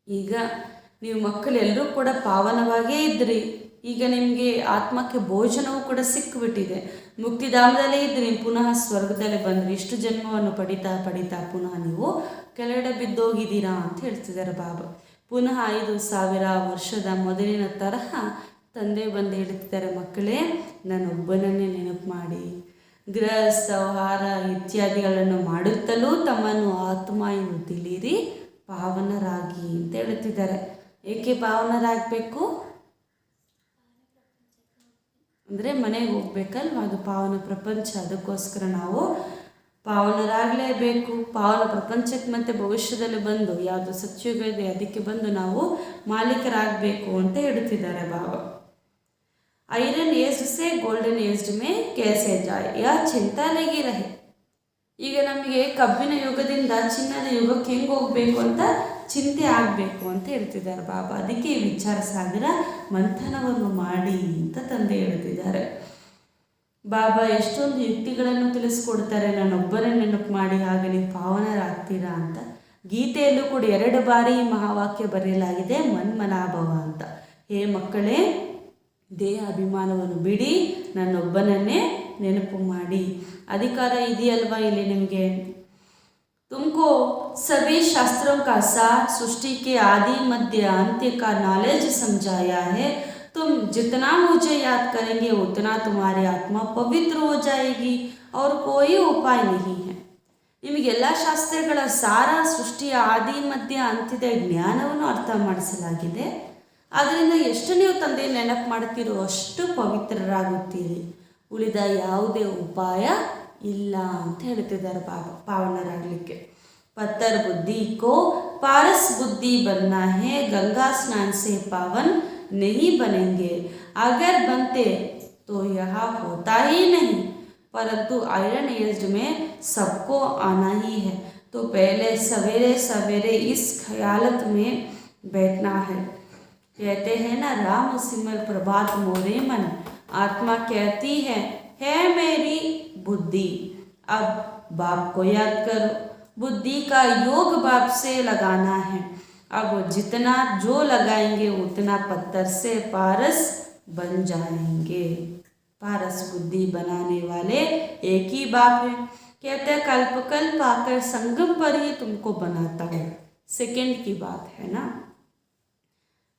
A: ಈಗ ನೀವು ಮಕ್ಕಳೆಲ್ಲರೂ ಕೂಡ ಪಾವನವಾಗೇ ಇದ್ರಿ, ಈಗ ನಿಮಗೆ ಆತ್ಮಕ್ಕೆ ಭೋಜನವೂ ಕೂಡ ಸಿಕ್ಕಿಬಿಟ್ಟಿದೆ, ಮುಕ್ತಿಧಾಮದಲ್ಲೇ ಇದ್ರಿ, ಪುನಃ ಸ್ವರ್ಗದಲ್ಲೇ ಬಂದ್ರಿ, ಇಷ್ಟು ಜನ್ಮವನ್ನು ಪಡಿತಾ ಪಡಿತಾ ಪುನಃ ನೀವು ಕೆಳಗಡೆ ಬಿದ್ದೋಗಿದ್ದೀರಾ ಅಂತ ಹೇಳ್ತಿದ್ದಾರೆ ಬಾಬಾ. ಪುನಃ 5000 ವರ್ಷದ ಮೊದಲಿನ ತರಹ ತಂದೆ ಬಂದು ಹೇಳ್ತಿದ್ದಾರೆ, ಮಕ್ಕಳೇ ನಾನೊಬ್ಬನನ್ನೇ ನೆನಪು ಮಾಡಿ, ಗೃಹಸ್ಥ ವ್ಯವಹಾರ ಇತ್ಯಾದಿಗಳನ್ನು ಮಾಡುತ್ತಲೂ ತಮ್ಮನ್ನು ಆತ್ಮ ಎಂದು ತಿಳಿಯಿರಿ, ಪಾವನರಾಗಿ ಅಂತ ಹೇಳ್ತಿದ್ದಾರೆ. ಏಕೆ ಪಾವನರಾಗಬೇಕು ಅಂದರೆ ಮನೆಗೆ ಹೋಗ್ಬೇಕಲ್ವ, ಅದು ಪಾವನ ಪ್ರಪಂಚ, ಅದಕ್ಕೋಸ್ಕರ ನಾವು ಪಾವನರಾಗಲೇಬೇಕು. ಪಾವನ ಪ್ರಪಂಚಕ್ಕೆ ಮತ್ತೆ ಭವಿಷ್ಯದಲ್ಲಿ ಬಂದು ಯಾವುದು ಸತ್ಯುಗ ಇದೆ ಅದಕ್ಕೆ ಬಂದು ನಾವು ಮಾಲೀಕರಾಗಬೇಕು ಅಂತ ಹೇಳ್ತಿದ್ದಾರೆ ಬಾಬಾ. आयरन एज से गोल्डन एज में कैसे जाए, यह चिंता लगी रहे। ಈಗ ನಮಗೆ ಕಬ್ಬಿನ ಯುಗದಿಂದ ಚಿನ್ನದ ಯುಗಕ್ಕೆ ಹೆಂಗೆ ಹೋಗಬೇಕು ಅಂತ ಚಿಂತೆ ಆಗಬೇಕು ಅಂತ ಹೇಳ್ತಿದ್ದಾರೆ ಬಾಬಾ. ಅದಕ್ಕೆ ಈ ವಿಚಾರ ಸಾಗರ ಮಂಥನವನ್ನು ಮಾಡಿ ಅಂತ ತಂದೆ ಹೇಳ್ತಿದ್ದಾರೆ. ಬಾಬಾ ಎಷ್ಟೊಂದು ಯುಕ್ತಿಗಳನ್ನು ತಿಳಿಸ್ಕೊಡ್ತಾರೆ, ನಾನೊಬ್ಬರೇ ನೆನಪು ಮಾಡಿ ಆಗ ನೀವು ಪಾವನರಾಗ್ತೀರಾ ಅಂತ. ಗೀತೆಯಲ್ಲೂ ಕೂಡ 2 ಬಾರಿ ಈ ಮಹಾವಾಕ್ಯ ಬರೆಯಲಾಗಿದೆ, ಮನ್ಮನಾಭವ ಅಂತ. ಹೇ ಮಕ್ಕಳೇ, ದೇಹ ಅಭಿಮಾನವನ್ನು ಬಿಡಿ, ನನ್ನೊಬ್ಬನನ್ನೇ ನೆನಪು ಮಾಡಿ. अधिकार ಇದೆಯಲ್ವಾ ಇಲ್ಲಿ ನಿಮಗೆ. तुमको सभी शास्त्रों का सार, सृष्टि के आदि मध्य अंत्य का नॉलेज समझाया है। तुम जितना मुझे याद करेंगे उतना तुम्हारी आत्मा पवित्र हो जाएगी और कोई उपाय नहीं है। ನಿಮಗೆಲ್ಲ ಶಾಸ್ತ್ರಗಳ ಸಾರ, ಸೃಷ್ಟಿಯ ಆದಿ ಮಧ್ಯ ಅಂತ್ಯದ ಜ್ಞಾನವನ್ನು ಅರ್ಥ ಮಾಡಿಸಲಾಗಿದೆ. ಆದ್ದರಿಂದ ಎಷ್ಟು ನೀವು ತಂದೆ ನೆನಪು ಮಾಡ್ತೀರೋ ಅಷ್ಟು ಪವಿತ್ರರಾಗುತ್ತೀರಿ, ಉಳಿದ ಯಾವುದೇ ಉಪಾಯ ಇಲ್ಲ ಅಂತ ಹೇಳ್ತಿದ್ದಾರೆ ಬಾಬಾ ಪಾವನರಾಗಲಿಕ್ಕೆ. पत्थर बुद्धि को पारस बुद्धि बनना है, गंगा स्नान से पावन नहीं बनेंगे। अगर बनते तो यह होता ही नहीं, परंतु आयरन एज में सबको आना ही है, तो पहले सवेरे सवेरे इस ख्यालत में बैठना है। कहते हैं ना, राम सिमर प्रभात मोरे मन, आत्मा कहती है मेरी बुद्धि, अब बाप को याद करो। बुद्धि का योग बाप से लगाना है, अब जितना जो लगाएंगे उतना पत्थर से पारस बन जाएंगे। पारस बुद्धि बनाने वाले एक ही बाप है। कहते हैं कल्प कल्प आकर संगम पर ही तुमको बनाता है। सेकेंड की बात है ना।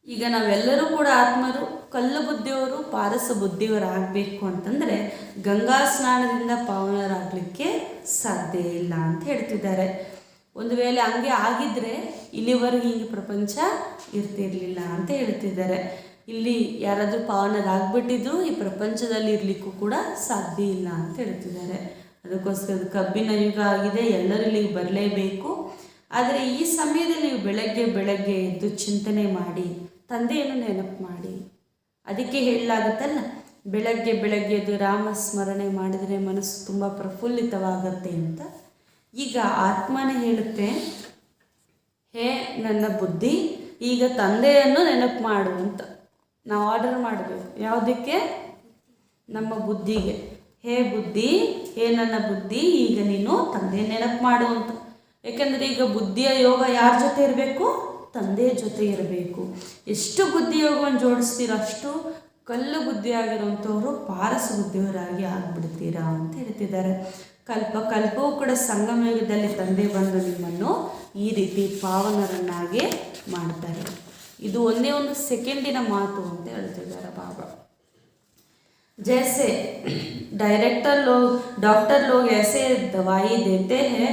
A: ಈಗ ನಾವೆಲ್ಲರೂ ಕೂಡ ಆತ್ಮರು ಕಲ್ಲು ಬುದ್ಧಿಯವರು ಪಾರಸ ಬುದ್ಧಿಯವರಾಗಬೇಕು ಅಂತಂದರೆ ಗಂಗಾ ಸ್ನಾನದಿಂದ ಪಾವನರಾಗಲಿಕ್ಕೆ ಸಾಧ್ಯ ಇಲ್ಲ ಅಂತ ಹೇಳ್ತಿದ್ದಾರೆ. ಒಂದು ವೇಳೆ ಹಂಗೆ ಆಗಿದ್ದರೆ ಇಲ್ಲಿವರೆಗೆ ಹಿಂಗೆ ಪ್ರಪಂಚ ಇರ್ತಿರಲಿಲ್ಲ ಅಂತ ಹೇಳ್ತಿದ್ದಾರೆ. ಇಲ್ಲಿ ಯಾರಾದರೂ ಪಾವನರಾಗ್ಬಿಟ್ಟಿದ್ರು ಈ ಪ್ರಪಂಚದಲ್ಲಿ ಇರಲಿಕ್ಕೂ ಕೂಡ ಸಾಧ್ಯ ಇಲ್ಲ ಅಂತ ಹೇಳ್ತಿದ್ದಾರೆ. ಅದಕ್ಕೋಸ್ಕರ ಕಬ್ಬಿನ ಯುಗ ಆಗಿದೆ, ಎಲ್ಲರೂ ಇಲ್ಲಿಗೆ ಬರಲೇಬೇಕು. ಆದರೆ ಈ ಸಮಯದಲ್ಲಿ ನೀವು ಬೆಳಗ್ಗೆ ಎದ್ದು ಚಿಂತನೆ ಮಾಡಿ, ತಂದೆಯನ್ನು ನೆನಪು ಮಾಡಿ. ಅದಕ್ಕೆ ಹೇಳಲಾಗುತ್ತಲ್ಲ, ಬೆಳಗ್ಗೆ ಎದ್ದು ರಾಮ ಸ್ಮರಣೆ ಮಾಡಿದರೆ ಮನಸ್ಸು ತುಂಬ ಪ್ರಫುಲ್ಲಿತವಾಗತ್ತೆ ಅಂತ. ಈಗ ಆತ್ಮನೇ ಹೇಳುತ್ತೆ, ಹೇ ನನ್ನ ಬುದ್ಧಿ, ಈಗ ತಂದೆಯನ್ನು ನೆನಪು ಮಾಡು ಅಂತ ನಾವು ಆರ್ಡರ್ ಮಾಡಬೇಕು. ಯಾವುದಕ್ಕೆ? ನಮ್ಮ ಬುದ್ಧಿಗೆ. ಹೇ ಬುದ್ಧಿ, ಹೇ ನನ್ನ ಬುದ್ಧಿ, ಈಗ ನೀನು ತಂದೆ ನೆನಪು ಮಾಡು ಅಂತ. ಯಾಕೆಂದರೆ ಈಗ ಬುದ್ಧಿಯ ಯೋಗ ಯಾರ ಜೊತೆ ಇರಬೇಕು? ತಂದೆಯ ಜೊತೆ ಇರಬೇಕು. ಎಷ್ಟು ಬುದ್ಧಿ ಯೋಗವನ್ನು ಜೋಡಿಸ್ತೀರೋ ಅಷ್ಟು ಕಲ್ಲು ಬುದ್ಧಿಯಾಗಿರುವಂಥವರು ಪಾರಸ ಬುದ್ಧಿಯವರಾಗಿ ಆಗಿಬಿಡ್ತೀರಾ ಅಂತ ಹೇಳ್ತಿದ್ದಾರೆ. ಕಲ್ಪವೂ ಕೂಡ ಸಂಗಮಯುಗದಲ್ಲಿ ತಂದೆ ಬಂದು ನಿಮ್ಮನ್ನು ಈ ರೀತಿ ಪಾವನರನ್ನಾಗಿ ಮಾಡ್ತಾರೆ. ಇದು ಒಂದೇ ಒಂದು ಸೆಕೆಂಡಿನ ಮಾತು ಅಂತ ಹೇಳ್ತಿದ್ದಾರೆ ಬಾಬಾ. जैसे डॉक्टर लोग ऐसे दवाई देते हैं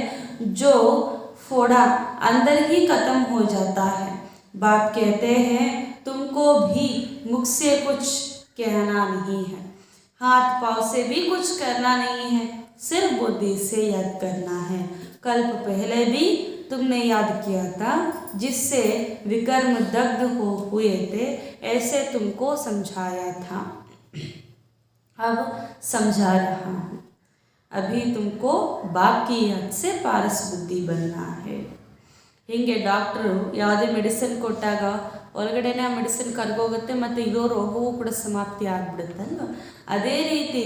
A: जो फोड़ा अंदर ही ख़त्म हो जाता है. बाप कहते हैं तुमको भी मुख से कुछ कहना नहीं है, हाथ पाँव से भी कुछ करना नहीं है, सिर्फ बुद्धि से याद करना है. कल्प पहले भी तुमने याद किया था, जिससे विकर्म दग्ध हुए थे, ऐसे तुमको समझाया था. अब समझा रहा हूँ. अभी तुमको बाप की याद से पारस बुद्धि बनना है. ಹಿಂಗೆ ಡಾಕ್ಟ್ರು ಯಾವುದೇ ಮೆಡಿಸಿನ್ ಕೊಟ್ಟಾಗ ಒಳಗಡೆನೇ ಆ ಮೆಡಿಸಿನ್ ಕರ್ಗೋಗುತ್ತೆ ಮತ್ತು ಇರೋ ರೋಗವೂ ಕೂಡ ಸಮಾಪ್ತಿ ಆಗಿಬಿಡುತ್ತಲ್ವ. ಅದೇ ರೀತಿ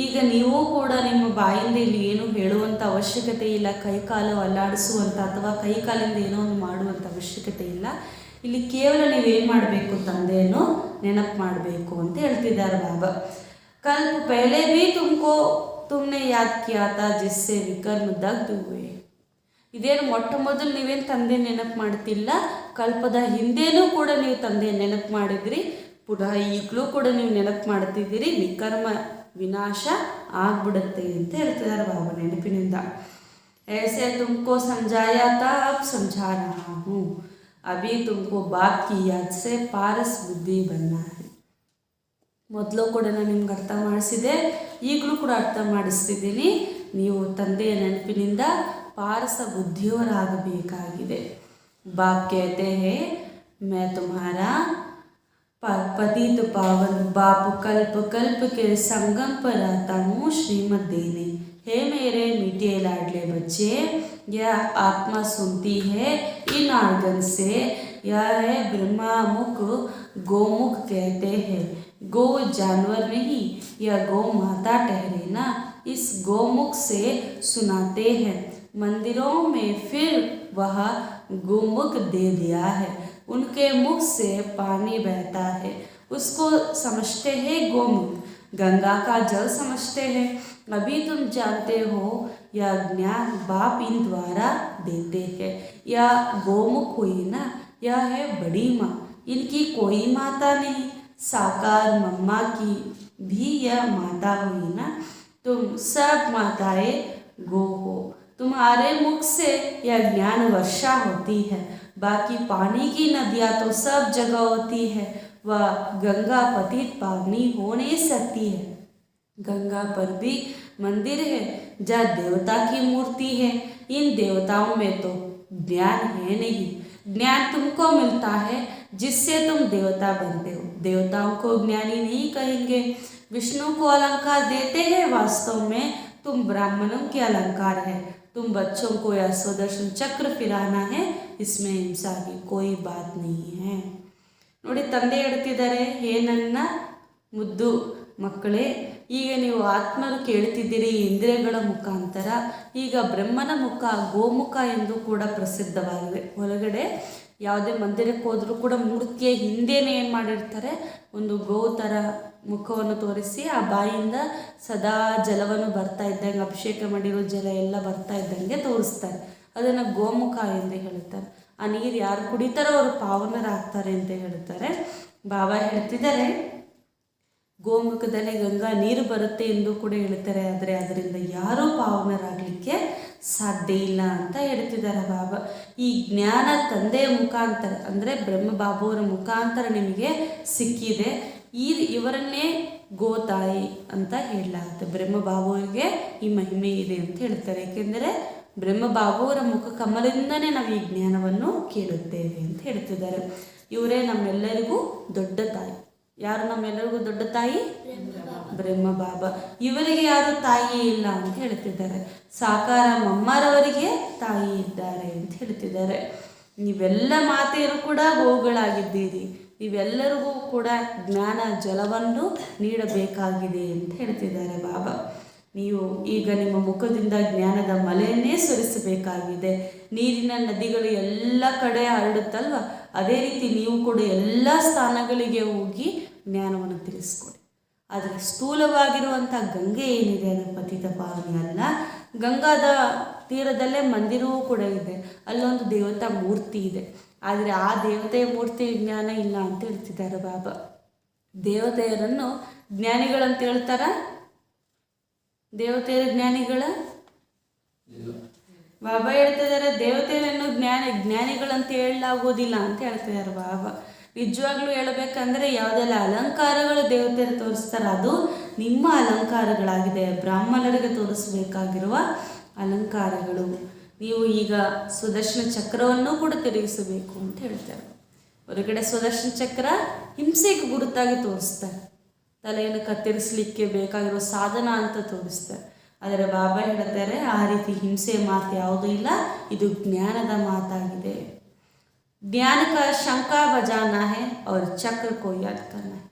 A: ಈಗ ನೀವು ಕೂಡ ನಿಮ್ಮ ಬಾಯಿಂದ ಇಲ್ಲಿ ಏನು ಹೇಳುವಂಥ ಅವಶ್ಯಕತೆ ಇಲ್ಲ, ಕೈಕಾಲು ಅಲ್ಲಾಡಿಸುವಂಥ ಅಥವಾ ಕೈಕಾಲಿಂದ ಏನೋ ಒಂದು ಮಾಡುವಂಥ ಅವಶ್ಯಕತೆ ಇಲ್ಲ. ಇಲ್ಲಿ ಕೇವಲ ನೀವೇನು ಮಾಡಬೇಕು, ತಂದೆಯನ್ನು ನೆನಪು ಮಾಡಬೇಕು ಅಂತ ಹೇಳ್ತಿದ್ದಾರೆ ಬಾಬಾ. कल्प पहले भी तुमने याद किया था, जिससे विकर्म दग्ध हुए. ಇದೇನು ಮೊಟ್ಟ ಮೊದಲು ನೀವೇನು ತಂದೆ ನೆನಪು ಮಾಡ್ತಿಲ್ಲ, ಕಲ್ಪದ ಹಿಂದೇನೂ ಕೂಡ ನೀವು ತಂದೆ ನೆನಪು ಮಾಡಿದ್ರಿ, ಪುನಃ ಈಗಲೂ ಕೂಡ ನೀವು ನೆನಪು ಮಾಡ್ತಿದ್ದೀರಿ. ವಿಕರ್ಮ ವಿನಾಶ ಆಗ್ಬಿಡುತ್ತೆ ಅಂತ ಹೇಳ್ತಿದ್ದಾರೆ ಬಾಬಾ ನೆನಪಿನಿಂದ. ऐसे तुमको समझाया था, अब समझा रहा हूँ. अभी तुमको बाप की याद से पारस बुद्धि बनना है. ಮೊದಲು ಕೂಡ ನಾನು ನಿಮ್ಗೆ ಅರ್ಥ ಮಾಡಿಸಿದೆ, ಈಗಲೂ ಕೂಡ ಅರ್ಥ ಮಾಡಿಸ್ತಿದ್ದೀನಿ. ನೀವು ತಂದೆಯ ನೆನಪಿನಿಂದ ಪಾರಸ ಬುದ್ಧಿಯವರಾಗಬೇಕಾಗಿದೆ. ಬಾಪ್ कहते हैं मैं तुम्हारा पतित पावन बाप कल्प कल्प के संगम पर आता हूँ श्रीमत देने. हे मेरे मीठे लाडले बच्चे, यह आत्मा सुनती है इन आर्गन से. यह है ब्रह्मा मुख, गोमुख कहते हैं. गो जानवर नहीं, यह गौ माता ठहरे ना. इस गोमुख से सुनाते हैं. मंदिरों में फिर वह गोमुख दे दिया है. उनके मुख से पानी बहता है, उसको समझते हैं गोमुख. गंगा का जल समझते हैं. अभी तुम जानते हो यह ज्ञान बाप इन द्वारा देते हैं. यह गोमुख हुई ना, यह है बड़ी माँ, इनकी कोई माता नहीं. साकार मम्मा की भी यह माता हुई ना. तुम सब माताएं गो हो. तुम्हारे मुख से यह ज्ञान वर्षा होती है. बाकी पानी की नदियाँ तो सब जगह होती है, वह गंगा पतित पावनी हो नहीं सकती है. गंगा पर भी मंदिर है जहाँ देवता की मूर्ति है. इन देवताओं में तो ज्ञान है नहीं. ज्ञान तुमको मिलता है जिससे तुम देवता बनते हो. देवताओं को ज्ञानी नहीं कहेंगे. विष्णु को अलंकार देते हैं, वास्तव में तुम ब्राह्मणों के अलंकार है. तुम बच्चों को यह स्वदर्शन चक्र फिराना है, इसमें हिंसा की कोई बात नहीं है. ನೋಡಿ ತಂದೆ ಹೇಳ್ತಿದ್ದಾರೆ, ಹೇ ನನ್ನ ಮುದ್ದು ಮಕ್ಕಳೇ, ಈಗ ನೀವು ಆತ್ಮರು ಕೇಳ್ತಿದ್ದೀರಿ ಇಂದ್ರಿಯಗಳ ಮುಖಾಂತರ. ಈಗ ಬ್ರಹ್ಮನ ಮುಖ ಗೋಮುಖ ಎಂದು ಕೂಡ ಪ್ರಸಿದ್ಧವಾಗಿದೆ. ಒಳಗಡೆ ಯಾವುದೇ ಮಂದಿರಕ್ಕೆ ಹೋದರೂ ಕೂಡ ಮೂರ್ತಿಯ ಹಿಂದೆನೇ ಏನು ಮಾಡಿರ್ತಾರೆ, ಒಂದು ಗೋ ಥರ ಮುಖವನ್ನು ತೋರಿಸಿ ಆ ಬಾಯಿಯಿಂದ ಸದಾ ಜಲವನ್ನು ಬರ್ತಾ ಇದ್ದಂಗೆ, ಅಭಿಷೇಕ ಮಾಡಿರೋ ಜಲ ಎಲ್ಲ ಬರ್ತಾ ಇದ್ದಂಗೆ ತೋರಿಸ್ತಾರೆ. ಅದನ್ನು ಗೋಮುಖ ಎಂದು ಹೇಳ್ತಾರೆ. ಆ ನೀರು ಯಾರು ಕುಡಿತಾರೋ ಅವರು ಪಾವನರಾಗ್ತಾರೆ ಅಂತ ಹೇಳ್ತಾರೆ. ಬಾಬಾ ಹೇಳ್ತಿದ್ದಾರೆ, ಗೋಮುಖದಲ್ಲಿ ಗಂಗಾ ನೀರು ಬರುತ್ತೆ ಎಂದು ಕೂಡ ಹೇಳ್ತಾರೆ. ಆದರೆ ಅದರಿಂದ ಯಾರೂ ಪಾವನರಾಗಲಿಕ್ಕೆ ಸಾಧ್ಯ ಇಲ್ಲ ಅಂತ ಹೇಳ್ತಿದ್ದಾರೆ ಬಾಬಾ. ಈ ಜ್ಞಾನ ತಂದೆಯ ಮುಖಾಂತರ ಅಂದರೆ ಬ್ರಹ್ಮ ಬಾಬುವರ ಮುಖಾಂತರ ನಿಮಗೆ ಸಿಕ್ಕಿದೆ. ಇವರನ್ನೇ ಗೋತಾಯಿ ಅಂತ ಹೇಳಲಾಗುತ್ತೆ. ಬ್ರಹ್ಮ ಬಾಬುವಿಗೆ ಈ ಮಹಿಮೆ ಇದೆ ಅಂತ ಹೇಳ್ತಾರೆ. ಏಕೆಂದರೆ ಬ್ರಹ್ಮ ಬಾಬುವರ ಮುಖ ಕಮಲದಿಂದನೇ ನಾವು ಈ ಜ್ಞಾನವನ್ನು ಕೇಳುತ್ತೇವೆ ಅಂತ ಹೇಳ್ತಿದ್ದಾರೆ. ಇವರೇ ನಮ್ಮೆಲ್ಲರಿಗೂ ದೊಡ್ಡ ತಾಯಿ. ಯಾರು ನಮ್ಮೆಲ್ಲರಿಗೂ ದೊಡ್ಡ ತಾಯಿ? ಬ್ರಹ್ಮ ಬಾಬಾ. ಇವರಿಗೆ ಯಾರು ತಾಯಿ ಇಲ್ಲ ಅಂತ ಹೇಳ್ತಿದ್ದಾರೆ. ಸಾಕಾರ ಮಮ್ಮರವರಿಗೆ ತಾಯಿ ಇದ್ದಾರೆ ಅಂತ ಹೇಳ್ತಿದ್ದಾರೆ. ನೀವೆಲ್ಲ ಮಾತೆಯರು ಕೂಡ ಗೋವುಗಳಾಗಿದ್ದೀರಿ. ನೀವೆಲ್ಲರಿಗೂ ಕೂಡ ಜ್ಞಾನ ಜಲವನ್ನು ನೀಡಬೇಕಾಗಿದೆ ಅಂತ ಹೇಳ್ತಿದ್ದಾರೆ ಬಾಬಾ. ನೀವು ಈಗ ನಿಮ್ಮ ಮುಖದಿಂದ ಜ್ಞಾನದ ಮಲೆಯನ್ನೇ ಸುರಿಸಬೇಕಾಗಿದೆ. ನೀರಿನ ನದಿಗಳು ಎಲ್ಲ ಕಡೆ ಹರಡುತ್ತಲ್ವ, ಅದೇ ರೀತಿ ನೀವು ಕೂಡ ಎಲ್ಲ ಸ್ಥಾನಗಳಿಗೆ ಹೋಗಿ ಜ್ಞಾನವನ್ನು ತಿಳಿಸ್ಕೊಡಿ. ಆದರೆ ಸ್ಥೂಲವಾಗಿರುವಂಥ ಗಂಗೆ ಏನಿದೆ ಅದು ಪತಿತ ಪಾವನಿ ಅಲ್ಲ. ಗಂಗಾದ ತೀರದಲ್ಲೇ ಮಂದಿರವೂ ಕೂಡ ಇದೆ, ಅಲ್ಲೊಂದು ದೇವತಾ ಮೂರ್ತಿ ಇದೆ. ಆದರೆ ಆ ದೇವತೆಯ ಮೂರ್ತಿ ಜ್ಞಾನ ಇಲ್ಲ ಅಂತ ಹೇಳ್ತಿದ್ದಾರೆ ಬಾಬಾ. ದೇವತೆಯರನ್ನು ಜ್ಞಾನಿಗಳಂತ ಹೇಳ್ತಾರ? ದೇವತೆಯರ ಜ್ಞಾನಿಗಳ ಬಾಬಾ ಹೇಳ್ತಿದ್ದಾರೆ, ದೇವತೆಯರನ್ನು ಜ್ಞಾನಿಗಳಂತ ಹೇಳಲಾಗೋದಿಲ್ಲ ಅಂತ ಹೇಳ್ತಿದ್ದಾರೆ ಬಾಬಾ. ನಿಜವಾಗ್ಲೂ ಹೇಳಬೇಕಂದ್ರೆ ಯಾವುದೆಲ್ಲ ಅಲಂಕಾರಗಳು ದೇವತೆಯರು ತೋರಿಸ್ತಾರೆ ಅದು ನಿಮ್ಮ ಅಲಂಕಾರಗಳಾಗಿದೆ, ಬ್ರಾಹ್ಮಣರಿಗೆ ತೋರಿಸಬೇಕಾಗಿರುವ ಅಲಂಕಾರಗಳು. ನೀವು ಈಗ ಸುದರ್ಶನ ಚಕ್ರವನ್ನು ಕೂಡ ತಿರುಗಿಸಬೇಕು ಅಂತ ಹೇಳ್ತಾರೆ. ಹೊರಗಡೆ ಸುದರ್ಶನ ಚಕ್ರ ಹಿಂಸೆಗೆ ಗುರುತಾಗಿ ತೋರಿಸ್ತಾರೆ, ತಲೆಯನ್ನು ಕತ್ತರಿಸಲಿಕ್ಕೆ ಬೇಕಾಗಿರೋ ಸಾಧನ ಅಂತ ತೋರಿಸ್ತಾರೆ. ಆದರೆ ಬಾಬಾ ಹೇಳ್ತಾರೆ ಆ ರೀತಿ ಹಿಂಸೆಯ ಮಾತು ಯಾವುದೂ ಇಲ್ಲ, ಇದು ಜ್ಞಾನದ ಮಾತಾಗಿದೆ. ಜ್ಞಾನ ಕಾ ಶಂಕಾ ಬಜಾನಾ ಹೈ ಅವ್ರ ಚಕ್ರ ಕೋ ಯಾದ್ ಕರ್ನಾ ಹೈ.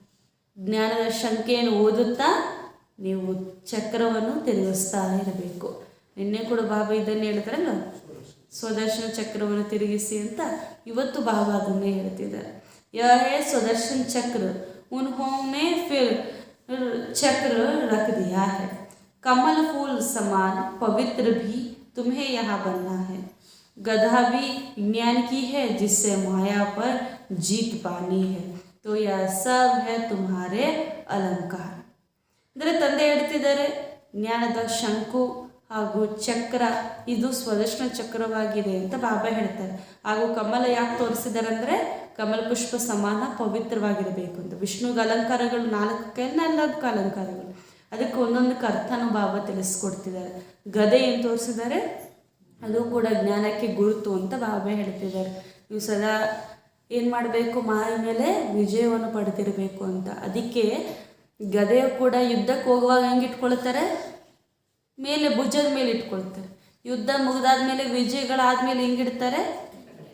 A: ಜ್ಞಾನದ ಶಂಕೆಯನ್ನು ಓದುತ್ತಾ ನೀವು ಚಕ್ರವನ್ನು ತಿರುಗಿಸ್ತಾ ಇರಬೇಕು. ನಿನ್ನೆ ಕೂಡ ಬಾಬಾ ಇದನ್ನು ಹೇಳ್ತಾರಲ್ಲ, ಸ್ವದರ್ಶನ ಚಕ್ರವನ್ನು ತಿರುಗಿಸಿ ಅಂತ. ಇವತ್ತು ಬಾಬಾ ಅದನ್ನೇ ಹೇಳ್ತಿದ್ದಾರೆ. ಯಹ ಹೈ ಸ್ವದರ್ಶನ ಚಕ್ರ, ಉನ್ಹೋನೆ ಫಿರ್ ಚಕ್ರ ರಖ ದಿಯಾ ಹೈ. कमल फूल समान पवित्र भी तुम्हें यहाँ बनना है. गधा भी ज्ञान की है जिससे माया पर जीत पानी है. तो यह सब है तुम्हारे अलंकार. ಅಂದರೆ ತಂದೆ ಹೇಳ್ತಿದ್ದಾರೆ, ಜ್ಞಾನದ ಶಂಕು ಹಾಗೂ ಚಕ್ರ ಇದು ಸ್ವದರ್ಶನ ಚಕ್ರವಾಗಿದೆ ಅಂತ ಬಾಬಾ ಹೇಳ್ತಾರೆ. ಹಾಗೂ ಕಮಲ ಯಾಕೆ ತೋರಿಸಿದ್ದಾರೆ ಅಂದರೆ ಕಮಲ ಪುಷ್ಪ ಸಮಾನ ಪವಿತ್ರವಾಗಿರಬೇಕು ಅಂತ. ವಿಷ್ಣುಗೆ ಅಲಂಕಾರಗಳು 4 ಅಲಂಕಾರಗಳು, ಅದಕ್ಕೆ ಒಂದೊಂದಕ್ಕೆ ಅರ್ಥನೂ ಬಾಬಾ ತಿಳಿಸ್ಕೊಡ್ತಿದ್ದಾರೆ. ಗದೆ ಏನು ತೋರಿಸಿದ್ದಾರೆ ಅದು ಕೂಡ ಜ್ಞಾನಕ್ಕೆ ಗುರುತು ಅಂತ ಬಾಬಾ ಹೇಳ್ತಿದ್ದಾರೆ. ನೀವು ಸದಾ ಏನು ಮಾಡಬೇಕು, ಮಾಯ ಮೇಲೆ ವಿಜಯವನ್ನು ಪಡೆದಿರಬೇಕು ಅಂತ. ಅದಕ್ಕೆ ಗದೆಯು ಕೂಡ ಯುದ್ಧಕ್ಕೆ ಹೋಗುವಾಗ ಹೆಂಗೆ ಇಟ್ಕೊಳ್ತಾರೆ, ಮೇಲೆ ಭುಜದ ಮೇಲೆ ಇಟ್ಕೊಳ್ತಾರೆ. ಯುದ್ಧ ಮುಗಿದಾದ್ಮೇಲೆ ವಿಜಯಗಳಾದ್ಮೇಲೆ ಹೆಂಗಿಡ್ತಾರೆ,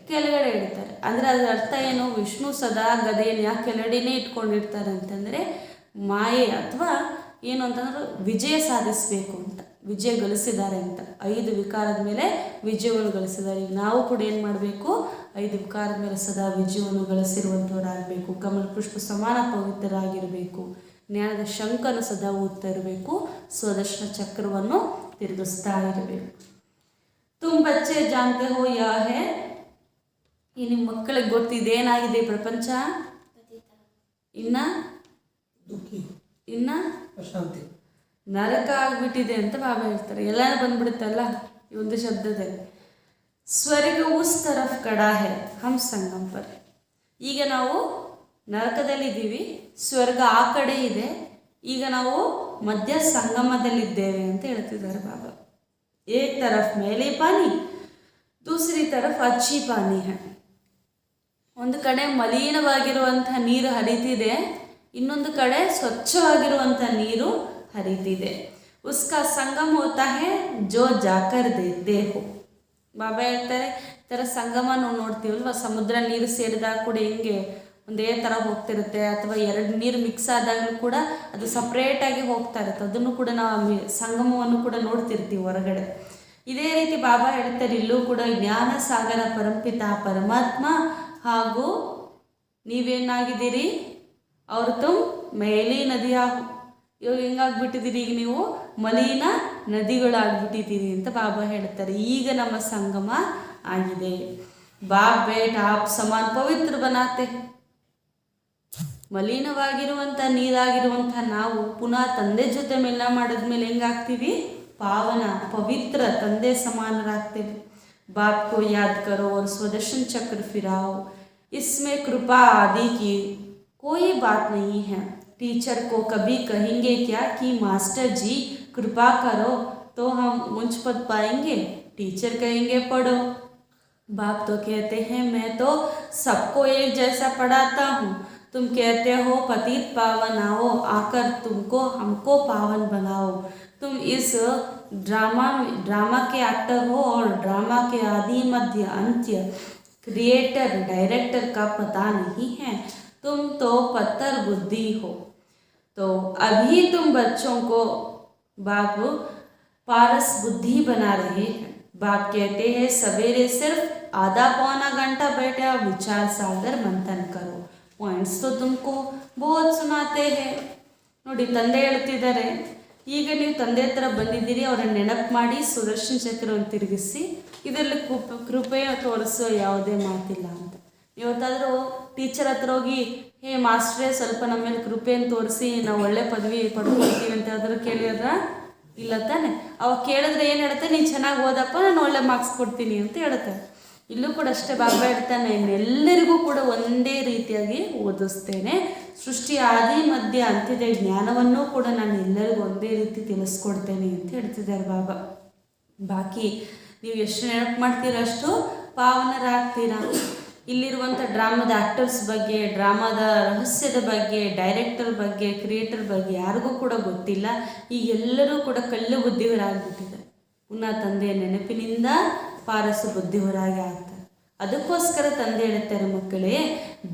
A: ಕೆಳಗಡೆ ಇಡ್ತಾರೆ. ಅಂದರೆ ಅದರ ಅರ್ಥ ಏನು, ವಿಷ್ಣು ಸದಾ ಗದೆಯನ್ನು ಯಾಕೆ ಕೆಳಗಡೆನೇ ಇಟ್ಕೊಂಡಿರ್ತಾರೆ ಅಂತಂದರೆ ಮಾಯೆ ಅಥವಾ ಏನು ಅಂತಂದ್ರೆ ವಿಜಯ ಸಾಧಿಸಬೇಕು ಅಂತ, ವಿಜಯ ಗಳಿಸಿದ್ದಾರೆ ಅಂತ. 5 ವಿಕಾರದ ಮೇಲೆ ವಿಜಯವನ್ನು ಗಳಿಸಿದ್ದಾರೆ. ಈಗ ನಾವು ಕೂಡ ಏನು ಮಾಡಬೇಕು, 5 ವಿಕಾರದ ಮೇಲೆ ಸದಾ ವಿಜಯವನ್ನು ಗಳಿಸಿರುವಂಥವರಾಗಬೇಕು. ಕಮಲ ಪುಷ್ಪ ಸಮಾನ ಪವಿತ್ರರಾಗಿರಬೇಕು. ಜ್ಞಾನದ ಶಂಕನ್ನು ಸದಾ ಓದ್ತಾ ಇರಬೇಕು. ಸ್ವದರ್ಶನ ಚಕ್ರವನ್ನು ತಿರುಗಿಸ್ತಾ ಇರಬೇಕು. ತುಮ್ ಬಚ್ಚೆ ಜಾನ್ತೆ ಹೋ ಯಾ ಹೇ. ಈ ನಿಮ್ಮ ಮಕ್ಕಳಿಗೆ ಗೊತ್ತಿದೇನಾಗಿದೆ ಪ್ರಪಂಚ, ಇನ್ನ
B: ಅಶಾಂತಿ
A: ನರಕ ಆಗ್ಬಿಟ್ಟಿದೆ ಅಂತ ಬಾಬಾ ಹೇಳ್ತಾರೆ. ಎಲ್ಲರೂ ಬಂದ್ಬಿಡುತ್ತಲ್ಲ ಈ ಒಂದು ಶಬ್ದದಲ್ಲಿ. ಸ್ವರ್ಗ ಉಸ್ ತರಫ್ ಕಡಾ ಹೇ ಹಮ್ ಸಂಗಮ್ ಪರ್. ಈಗ ನಾವು ನರಕದಲ್ಲಿದ್ದೀವಿ, ಸ್ವರ್ಗ ಆ ಕಡೆ ಇದೆ, ಈಗ ನಾವು ಮಧ್ಯ ಸಂಗಮದಲ್ಲಿದ್ದೇವೆ ಅಂತ ಹೇಳ್ತಿದ್ದಾರೆ ಬಾಬಾ. ಏಕ್ ತರಫ್ ಮೇಲೆ ಪಾನಿ, ದೂಸರಿ ತರಫ್ ಅಚ್ಚಿ ಪಾನಿ ಹೈ. ಒಂದು ಕಡೆ ಮಲಿನವಾಗಿರುವಂಥ ನೀರು ಹರಿತಿದೆ, ಇನ್ನೊಂದು ಕಡೆ ಸ್ವಚ್ಛವಾಗಿರುವಂಥ ನೀರು ಹರಿತಿದೆ. ಉಸ್ಕಾ ಸಂಗಮ ಹೋತಾ ಹೇ ಜೋ ಜಾಕರ್ ದೇತೆ ಹೋ. ಬಾಬಾ ಹೇಳ್ತಾರೆ, ಈ ಥರ ಸಂಗಮ ನಾವು ನೋಡ್ತೀವಲ್ವ, ಸಮುದ್ರ ನೀರು ಸೇರಿದಾಗ ಕೂಡ ಹಿಂಗೆ ಒಂದೇ ಥರ ಹೋಗ್ತಿರುತ್ತೆ, ಅಥವಾ 2 ನೀರು ಮಿಕ್ಸ್ ಆದಾಗಲೂ ಕೂಡ ಅದು ಸಪ್ರೇಟಾಗಿ ಹೋಗ್ತಾ ಇರುತ್ತೆ. ಅದನ್ನು ಕೂಡ ನಾವು ಸಂಗಮವನ್ನು ಕೂಡ ನೋಡ್ತಿರ್ತೀವಿ ಹೊರಗಡೆ. ಇದೇ ರೀತಿ ಬಾಬಾ ಹೇಳ್ತಾರೆ, ಇಲ್ಲೂ ಕೂಡ ಜ್ಞಾನ ಸಾಗರ ಪರಂಪಿತ ಪರಮಾತ್ಮ ಹಾಗೂ ನೀವೇನಾಗಿದ್ದೀರಿ, ಅವರು ತುಮ್ ಮೇಲಿ ನದಿಯ. ಇವಾಗ ಹೆಂಗಾಗ್ಬಿಟ್ಟಿದ್ದೀರಿ, ಈಗ ನೀವು ಮಲಿನ ನದಿಗಳಾಗ್ಬಿಟ್ಟಿದ್ದೀರಿ ಅಂತ ಬಾಬಾ ಹೇಳ್ತಾರೆ. ಈಗ ನಮ್ಮ ಸಂಗಮ ಆಗಿದೆ. ಬಾಪ್ ಬೇಟ್ ಆಪ್ ಸಮಾನ ಪವಿತ್ರ ಬನಾತೆ. ಮಲಿನವಾಗಿರುವಂಥ ನೀರಾಗಿರುವಂಥ ನಾವು ಪುನಃ ತಂದೆ ಜೊತೆ ಮಿಲನ ಮಾಡಿದ್ಮೇಲೆ ಹೆಂಗಾಗ್ತೀವಿ, ಪಾವನ ಪವಿತ್ರ ತಂದೆ ಸಮಾನರಾಗ್ತೀವಿ. बाप को याद करो और स्वदर्शन चक्र फिराओ. इसमें कृपा आदि की कोई बात नहीं है. टीचर को कभी कहेंगे क्या कि मास्टर जी कृपा करो तो हम मुझ पढ़ पाएंगे. टीचर कहेंगे पढ़ो. बाप तो कहते हैं मैं तो सबको एक जैसा पढ़ाता हूँ. तुम कहते हो पतित पावन आओ, आकर तुमको हमको पावन बनाओ. तुम इस ड्रामा के एक्टर हो और ड्रामा के आदि मध्य अंत्य क्रिएटर डायरेक्टर का पता नहीं है. तुम तो पत्थर बुद्धि हो. तो अभी तुम बच्चों को बाप पारस बुद्धि बना रहे हैं. बाप कहते हैं सवेरे सिर्फ आधा पौना घंटा बैठे और विचार सागर मंथन करो. पॉइंट्स तो तुमको बहुत सुनाते हैं. ನೋಡಿ ತಂದೆ ಹೇಳ್ತಿದ್ದಾರೆ, ಈಗ ನೀವು ತಂದೆ ಹತ್ರ ಬಂದಿದ್ದೀರಿ, ಅವರನ್ನು ನೆನಪು ಮಾಡಿ ಸುದರ್ಶನ ಚಕ್ರವನ್ನು ತಿರುಗಿಸಿ, ಇದರಲ್ಲಿ ಕೃಪೆಯ ತೋರಿಸೋ ಯಾವುದೇ ಮಾತಿಲ್ಲ ಅಂತ. ಇವತ್ತಾದರೂ ಟೀಚರ್ ಹತ್ರ ಹೋಗಿ, ಹೇ ಮಾಸ್ಟ್ರೇ ಸ್ವಲ್ಪ ನಮ್ಮ ಮೇಲೆ ಕೃಪೆಯನ್ನು ತೋರಿಸಿ ನಾವು ಒಳ್ಳೆ ಪದವಿ ಪಡ್ಕೊಳ್ತೀವಿ ಅಂತ ಯಾವ್ದಾದ್ರು ಕೇಳಿದ್ರ? ಇಲ್ಲ ತಾನೆ. ಅವಾಗ ಕೇಳಿದ್ರೆ ಏನು ಹೇಳುತ್ತೆ? ನೀನು ಚೆನ್ನಾಗಿ ಓದಪ್ಪ, ನಾನು ಒಳ್ಳೆ ಮಾರ್ಕ್ಸ್ ಕೊಡ್ತೀನಿ ಅಂತ ಹೇಳುತ್ತೆ. ಇಲ್ಲೂ ಕೂಡ ಅಷ್ಟೇ ಬಾಬಾ ಹೇಳ್ತಾನೆ, ಎಲ್ಲರಿಗೂ ಕೂಡ ಒಂದೇ ರೀತಿಯಾಗಿ ಓದಿಸ್ತೇನೆ, ಸೃಷ್ಟಿ ಆದಿ ಮಧ್ಯ ಅಂತ್ಯದ ಜ್ಞಾನವನ್ನು ಕೂಡ ನಾನು ಎಲ್ಲರಿಗೂ ಒಂದೇ ರೀತಿ ತಿಳಿಸ್ಕೊಡ್ತೇನೆ ಅಂತ ಹೇಳ್ತಿದ್ದಾರೆ ಬಾಬಾ. ಬಾಕಿ ನೀವು ಎಷ್ಟು ನೆನಪು ಮಾಡ್ತೀರೋ ಅಷ್ಟು ಪಾವನರಾಗ್ತೀರಾ. ಇಲ್ಲಿರುವಂಥ ಡ್ರಾಮಾದ ಆ್ಯಕ್ಟರ್ಸ್ ಬಗ್ಗೆ, ಡ್ರಾಮಾದ ರಹಸ್ಯದ ಬಗ್ಗೆ, ಡೈರೆಕ್ಟರ್ ಬಗ್ಗೆ, ಕ್ರಿಯೇಟರ್ ಬಗ್ಗೆ ಯಾರಿಗೂ ಕೂಡ ಗೊತ್ತಿಲ್ಲ. ಈಗ ಎಲ್ಲರೂ ಕೂಡ ಕಳ್ಳು ಬುದ್ಧಿವರಾಗಿಬಿಟ್ಟಿದ್ದಾರೆ. ಪುನಃ ತಂದೆಯ ನೆನಪಿನಿಂದ ಪಾರಸು ಬುದ್ಧಿವರಾಗಿ ಆಗ್ತಾರೆ. ಅದಕ್ಕೋಸ್ಕರ ತಂದೆ ಹೇಳ್ತಾರೆ, ಮಕ್ಕಳೇ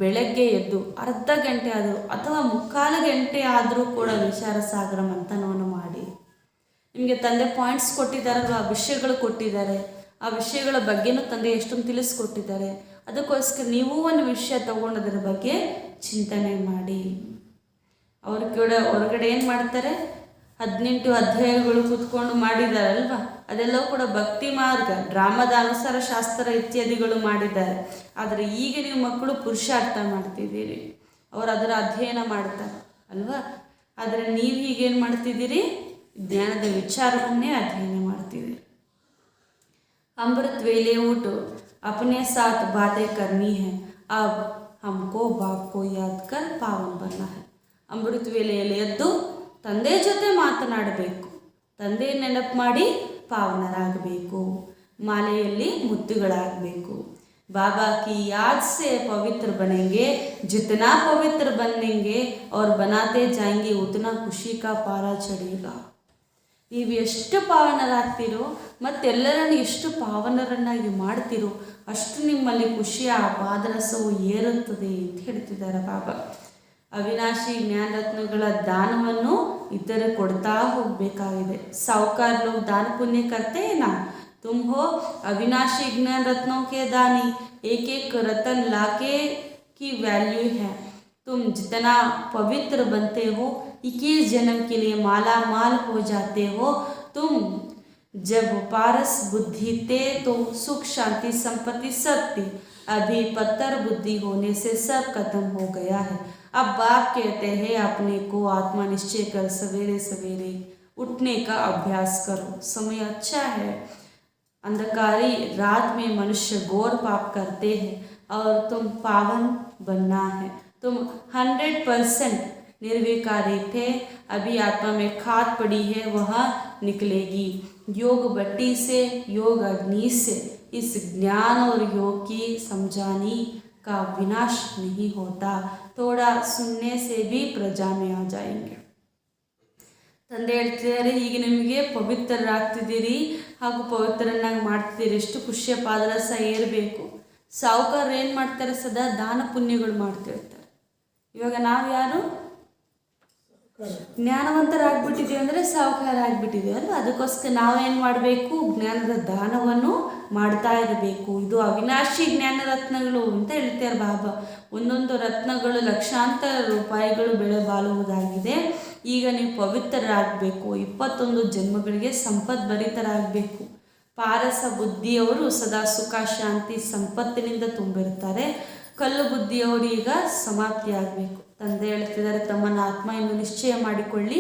A: ಬೆಳಗ್ಗೆ ಎದ್ದು ಅರ್ಧ ಗಂಟೆ ಆದರೂ ಅಥವಾ ಮುಕ್ಕಾಲು ಗಂಟೆ ಆದರೂ ಕೂಡ ವಿಚಾರ ಸಾಗರ ಮಂಥನವನ್ನು ಮಾಡಿ. ನಿಮಗೆ ತಂದೆ ಪಾಯಿಂಟ್ಸ್ ಕೊಟ್ಟಿದ್ದಾರಲ್ವ, ಆ ವಿಷಯಗಳು ಕೊಟ್ಟಿದ್ದಾರೆ, ಆ ವಿಷಯಗಳ ಬಗ್ಗೆನೂ ತಂದೆ ಎಷ್ಟೊಂದು ತಿಳಿಸ್ಕೊಟ್ಟಿದ್ದಾರೆ. ಅದಕ್ಕೋಸ್ಕರ ನೀವು ಒಂದು ವಿಷಯ ತಗೊಂಡೋದ್ರ ಬಗ್ಗೆ ಚಿಂತನೆ ಮಾಡಿ. ಅವ್ರ ಕೂಡ ಹೊರಗಡೆ ಏನು ಮಾಡ್ತಾರೆ, 18 ಅಧ್ಯಾಯಗಳು ಕೂತ್ಕೊಂಡು ಮಾಡಿದ್ದಾರಲ್ವ, ಅದೆಲ್ಲವೂ ಕೂಡ ಭಕ್ತಿ ಮಾರ್ಗ, ಡ್ರಾಮಾದ ಅನುಸಾರ ಶಾಸ್ತ್ರ ಇತ್ಯಾದಿಗಳು ಮಾಡಿದ್ದಾರೆ. ಆದರೆ ಈಗ ನೀವು ಮಕ್ಕಳು ಪುರುಷಾರ್ಥ ಮಾಡ್ತಿದ್ದೀರಿ, ಅವರು ಅದರ ಅಧ್ಯಯನ ಮಾಡ್ತಾರೆ ಅಲ್ವಾ. ಆದರೆ ನೀವು ಈಗೇನು ಮಾಡ್ತಿದ್ದೀರಿ, ಜ್ಞಾನದ ವಿಚಾರವನ್ನೇ ಅಧ್ಯಯನ ಮಾಡ್ತಿದ್ದೀರಿ. ಅಮೃತ್ ವೇಲೆ ಊಟ अपने साथ बातें करनी है, अब हमको बाप को याद कर पावन बनना है. ಅಮೃತ ವೇಳೆಯಲ್ಲಿ ಎದ್ದು ತಂದೆ ಜೊತೆ ಮಾತನಾಡಬೇಕು, ತಂದೆ ನೆನಪು ಮಾಡಿ ಪಾವನರಾಗಬೇಕು, ಮಾಲೆಯಲ್ಲಿ ಮುತ್ತುಗಳಾಗಬೇಕು. बाबा की याद से पवित्र बनेंगे, जितना पवित्र बनेंगे और बनाते जाएंगे उतना खुशी का पारा चढ़ेगा. ನೀವು ಎಷ್ಟು ಪಾವನರಾಗ್ತೀರೋ ಮತ್ತೆಲ್ಲರನ್ನು ಎಷ್ಟು ಪಾವನರನ್ನಾಗಿ ಮಾಡ್ತೀರೋ ಅಷ್ಟು ನಿಮ್ಮಲ್ಲಿ ಖುಷಿಯ ಪಾದರಸವು ಏರುತ್ತದೆ ಅಂತ ಹೇಳ್ತಿದ್ದಾರೆ ಬಾಬಾ. ಅವಿನಾಶಿ ಜ್ಞಾನರತ್ನಗಳ ದಾನವನ್ನು ಇತರ ಕೊಡ್ತಾ ಹೋಗಬೇಕಾಗಿದೆ. ಸಾಹುಕಾರ ಲೋग दान पुण्य करते हैं ना, तुम हो अविनाशी ज्ञान रत्नों के दानी, एक एक रतन लाके की वैल्यू है. तुम जितना पवित्र बनते हो 21 जन्म के लिए माला माल हो जाते हो. तुम जब पारस बुद्धि थे तो सुख शांति संपत्ति सब थी, अभी पत्थर बुद्धि होने से सब खत्म हो गया है. अब बाप कहते हैं अपने को आत्मा निश्चय कर सवेरे सवेरे उठने का अभ्यास करो. समय अच्छा है, अंधकारी रात में मनुष्य घोर पाप करते हैं और तुम पावन बनना है. तुम 100% निर्विकारी थे, अभी आत्मा में खाद पड़ी है वह निकलेगी. योग भट्टी से, योग अग्नि से इस ज्ञान और योग की समझानी का विनाश नहीं होता. थोड़ा सुनने से भी प्रजा में आ जाएंगे. ತಂದೆ ಹೇಳ್ತಿದ್ದಾರೆ, ಈಗ ನಿಮಗೆ ಪವಿತ್ರರಾಗ್ತಿದ್ದೀರಿ ಹಾಗೂ ಪವಿತ್ರನಾಗಿ ಮಾಡ್ತಿದ್ದೀರಿ, ಎಷ್ಟು ಖುಷಿಯ ಪಾದರಸ ಏರಬೇಕು. ಸಾಹುಕಾರರು ಏನು ಮಾಡ್ತಾರೆ, ಸದಾ ದಾನ ಪುಣ್ಯಗಳು ಮಾಡ್ತಿರ್ತಾರೆ. ಇವಾಗ ನಾವು ಯಾರು ಜ್ಞಾನವಂತರಾಗ್ಬಿಟ್ಟಿದ್ದೀವಿ ಅಂದರೆ ಸಾಹುಕಾರ ಆಗಿಬಿಟ್ಟಿದ್ದೀವಿ ಅಲ್ವ. ಅದಕ್ಕೋಸ್ಕರ ನಾವೇನು ಮಾಡಬೇಕು, ಜ್ಞಾನದ ದಾನವನ್ನು ಮಾಡ್ತಾ ಇರಬೇಕು. ಇದು ಅವಿನಾಶಿ ಜ್ಞಾನ ರತ್ನಗಳು ಅಂತ ಹೇಳ್ತಾರೆ ಬಾಬಾ. ಒಂದೊಂದು ರತ್ನಗಳು ಲಕ್ಷಾಂತರ ರೂಪಾಯಿಗಳು ಬೆಲೆ ಬಾಳುವುದಾಗಿದೆ. ಈಗ ನೀವು ಪವಿತ್ರರಾಗಬೇಕು, 21 ಜನ್ಮಗಳಿಗೆ ಸಂಪದ್ಭರಿತರಾಗಬೇಕು. ಪಾರಸ ಬುದ್ಧಿಯವರು ಸದಾ ಸುಖ ಶಾಂತಿ ಸಂಪತ್ತಿನಿಂದ ತುಂಬಿರ್ತಾರೆ. ಕಲ್ಲು ಬುದ್ಧಿಯವರು ಈಗ ಸಮಾಪ್ತಿಯಾಗಬೇಕು. ತಂದೆ ಹೇಳ್ತಿದ್ದಾರೆ, ತಮ್ಮನ್ನ ಆತ್ಮ ಎಂದು ನಿಶ್ಚಯ ಮಾಡಿಕೊಳ್ಳಿ,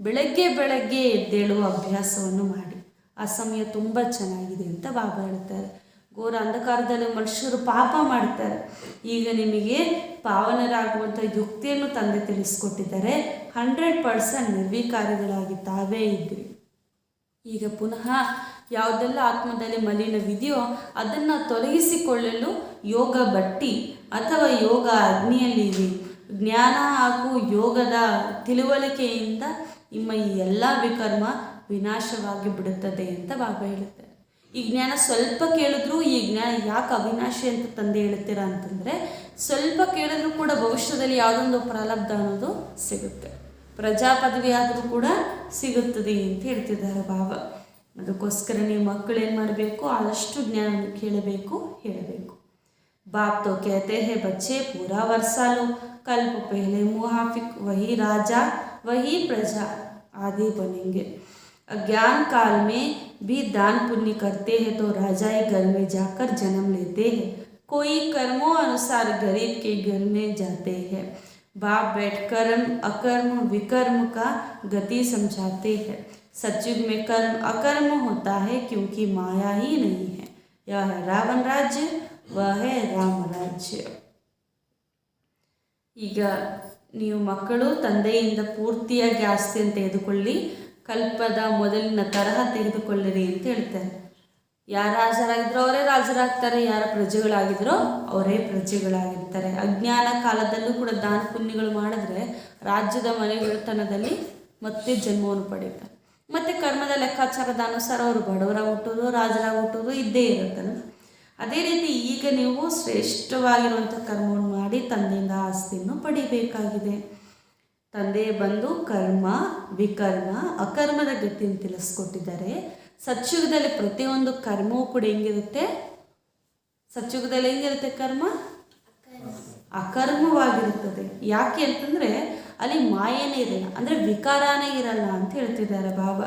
A: ಬೆಳಗ್ಗೆ ಬೆಳಗ್ಗೆ ಎದ್ದೇಳುವ ಅಭ್ಯಾಸವನ್ನು ಮಾಡಿ. ಆ ಸಮಯ ತುಂಬ ಚೆನ್ನಾಗಿದೆ ಅಂತ ಬಾಬಾ ಹೇಳ್ತಾರೆ. ಘೋರ ಅಂಧಕಾರದಲ್ಲಿ ಮನುಷ್ಯರು ಪಾಪ ಮಾಡ್ತಾರೆ. ಈಗ ನಿಮಗೆ ಪಾವನರಾಗುವಂಥ ಯುಕ್ತಿಯನ್ನು ತಂದೆ ತಿಳಿಸ್ಕೊಟ್ಟಿದ್ದಾರೆ. 100% ನಿರ್ವಿಕಾರಿಗಳಾಗಿ ತಾವೇ ಇದ್ರಿ. ಈಗ ಪುನಃ ಯಾವುದೆಲ್ಲ ಆತ್ಮದಲ್ಲಿ ಮಲಿನವಿದೆಯೋ ಅದನ್ನು ತೊಲಗಿಸಿಕೊಳ್ಳಲು ಯೋಗ ಭಟ್ಟಿ ಅಥವಾ ಯೋಗ ಅಗ್ನಿಯಲ್ಲಿರಿ. ಜ್ಞಾನ ಹಾಗೂ ಯೋಗದ ತಿಳುವಳಿಕೆಯಿಂದ ನಿಮ್ಮ ಈ ಎಲ್ಲ ವಿಕರ್ಮ ವಿನಾಶವಾಗಿ ಬಿಡುತ್ತದೆ ಅಂತ ಬಾಬಾ ಹೇಳುತ್ತಾರೆ. ಈ ಜ್ಞಾನ ಸ್ವಲ್ಪ ಕೇಳಿದ್ರು ಈ ಜ್ಞಾನ ಯಾಕೆ ಅವಿನಾಶಿ ಅಂತ ತಂದೆ ಹೇಳ್ತೀರಾ ಅಂತಂದರೆ, ಸ್ವಲ್ಪ ಕೇಳಿದ್ರು ಕೂಡ ಭವಿಷ್ಯದಲ್ಲಿ ಯಾವುದೊಂದು ಪ್ರಾರಬ್ಧ ಅನ್ನೋದು ಸಿಗುತ್ತೆ, ಪ್ರಜಾಪದವಿ ಆದರೂ ಕೂಡ ಸಿಗುತ್ತದೆ ಅಂತ ಹೇಳ್ತಿದ್ದಾರೆ ಬಾಬಾ. ಅದಕ್ಕೋಸ್ಕರ ನೀವು ಮಕ್ಕಳೇನು ಮಾಡಬೇಕು, ಆದಷ್ಟು ಜ್ಞಾನ ಕೇಳಬೇಕು, ಹೇಳಬೇಕು. बाप तो कहते हैं बच्चे पूरा वर्षा लो, कल्प पहले मुहाफिक वही राजा वही प्रजा, आदि बनेंगे। अज्ञान काल में भी दान पुण्य करते हैं तो राजाई घर में जाकर जन्म लेते हैं। कोई कर्मों अनुसार गरीब के घर में जाते हैं। बाप बैठ कर्म अकर्म विकर्म का गति समझाते हैं। सतयुग में कर्म अकर्म होता है क्योंकि माया ही नहीं है। यह है रावण राज्य, वह है राम राज्य। ಈಗ ನೀವು ಮಕ್ಕಳು ತಂದೆಯಿಂದ ಪೂರ್ತಿಯಾಗಿ ಆಸ್ತಿಯನ್ನು ತೆಗೆದುಕೊಳ್ಳಿ, ಕಲ್ಪದ ಮೊದಲಿನ ತರಹ ತೆಗೆದುಕೊಳ್ಳಿರಿ ಅಂತ ಹೇಳ್ತಾರೆ. ಯಾರು ರಾಜರಾಗಿದ್ರೋ ಅವರೇ ರಾಜರಾಗ್ತಾರೆ, ಯಾರ ಪ್ರಜೆಗಳಾಗಿದ್ರೋ ಅವರೇ ಪ್ರಜೆಗಳಾಗಿರ್ತಾರೆ. ಅಜ್ಞಾನ ಕಾಲದಲ್ಲೂ ಕೂಡ ದಾನ ಪುಣ್ಯಗಳು ಮಾಡಿದ್ರೆ ರಾಜ್ಯದ ಮನೆಗೆಳತನದಲ್ಲಿ ಮತ್ತೆ ಜನ್ಮವನ್ನು ಪಡೀತಾರೆ. ಮತ್ತು ಕರ್ಮದ ಲೆಕ್ಕಾಚಾರದ ಅನುಸಾರ ಅವರು ಬಡವರಾಗಿ ಹುಟ್ಟೋದು ರಾಜರಾಗಿ ಹುಟ್ಟೋದು ಇದ್ದೇ ಇರುತ್ತಲ್ಲ. ಅದೇ ರೀತಿ ಈಗ ನೀವು ಶ್ರೇಷ್ಠವಾಗಿರುವಂಥ ಕರ್ಮವನ್ನು ಮಾಡಿ ತಂದೆಯಿಂದ ಆಸ್ತಿಯನ್ನು ಪಡಿಬೇಕಾಗಿದೆ. ತಂದೆ ಬಂದು ಕರ್ಮ ವಿಕರ್ಮ ಅಕರ್ಮದ ಗತಿಯನ್ನು ತಿಳಿಸ್ಕೊಟ್ಟಿದ್ದಾರೆ. ಸತ್ಯುಗದಲ್ಲಿ ಪ್ರತಿಯೊಂದು ಕರ್ಮವೂ ಕೂಡ ಹೆಂಗಿರುತ್ತೆ, ಸತ್ಯುಗದಲ್ಲಿ ಹೆಂಗಿರುತ್ತೆ ಕರ್ಮ ಅಕರ್ಮವಾಗಿರುತ್ತದೆ. ಯಾಕೆ ಅಂತಂದರೆ ಅಲ್ಲಿ ಮಾಯನೇ ಇರಲ್ಲ, ಅಂದರೆ ವಿಕಾರನೇ ಇರಲ್ಲ ಅಂತ ಹೇಳ್ತಿದ್ದಾರೆ ಬಾಬಾ.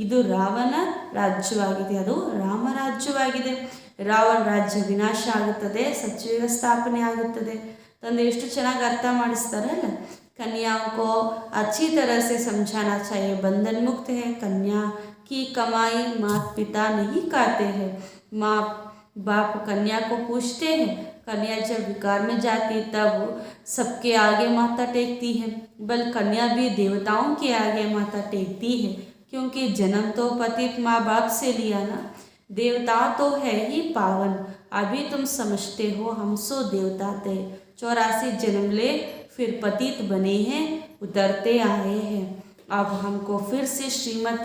A: ಇದು ರಾವಣ ರಾಜ್ಯವಾಗಿದೆ, ಅದು ರಾಮರಾಜ್ಯವಾಗಿದೆ. ರಾವಣ ರಾಜ್ಯ ವಿನಾಶ ಆಗುತ್ತದೆ, ಸತ್ಯುಗ ಸ್ಥಾಪನೆ ಆಗುತ್ತದೆ. ತಂದೆ ಎಷ್ಟು ಚೆನ್ನಾಗಿ ಅರ್ಥ ಮಾಡಿಸ್ತಾರಲ್ಲ. कन्याओं को अच्छी तरह से समझाना चाहिए। बंधन मुक्त है, कन्या की कमाई माता पिता नहीं खाते हैं। माँ बाप कन्या को पूछते हैं। कन्या जब विकार में जाती तब सबके आगे माथा टेकती है, बल कन्या भी देवताओं के आगे माथा टेकती है, क्योंकि जन्म तो पतित माँ बाप से लिया ना। देवता तो है ही पावन, अभी तुम समझते हो हम सो देवता थे। 84 जन्म ले फिर पतित बने हैं, उतरते आए हैं। अब हमको फिर से श्रीमत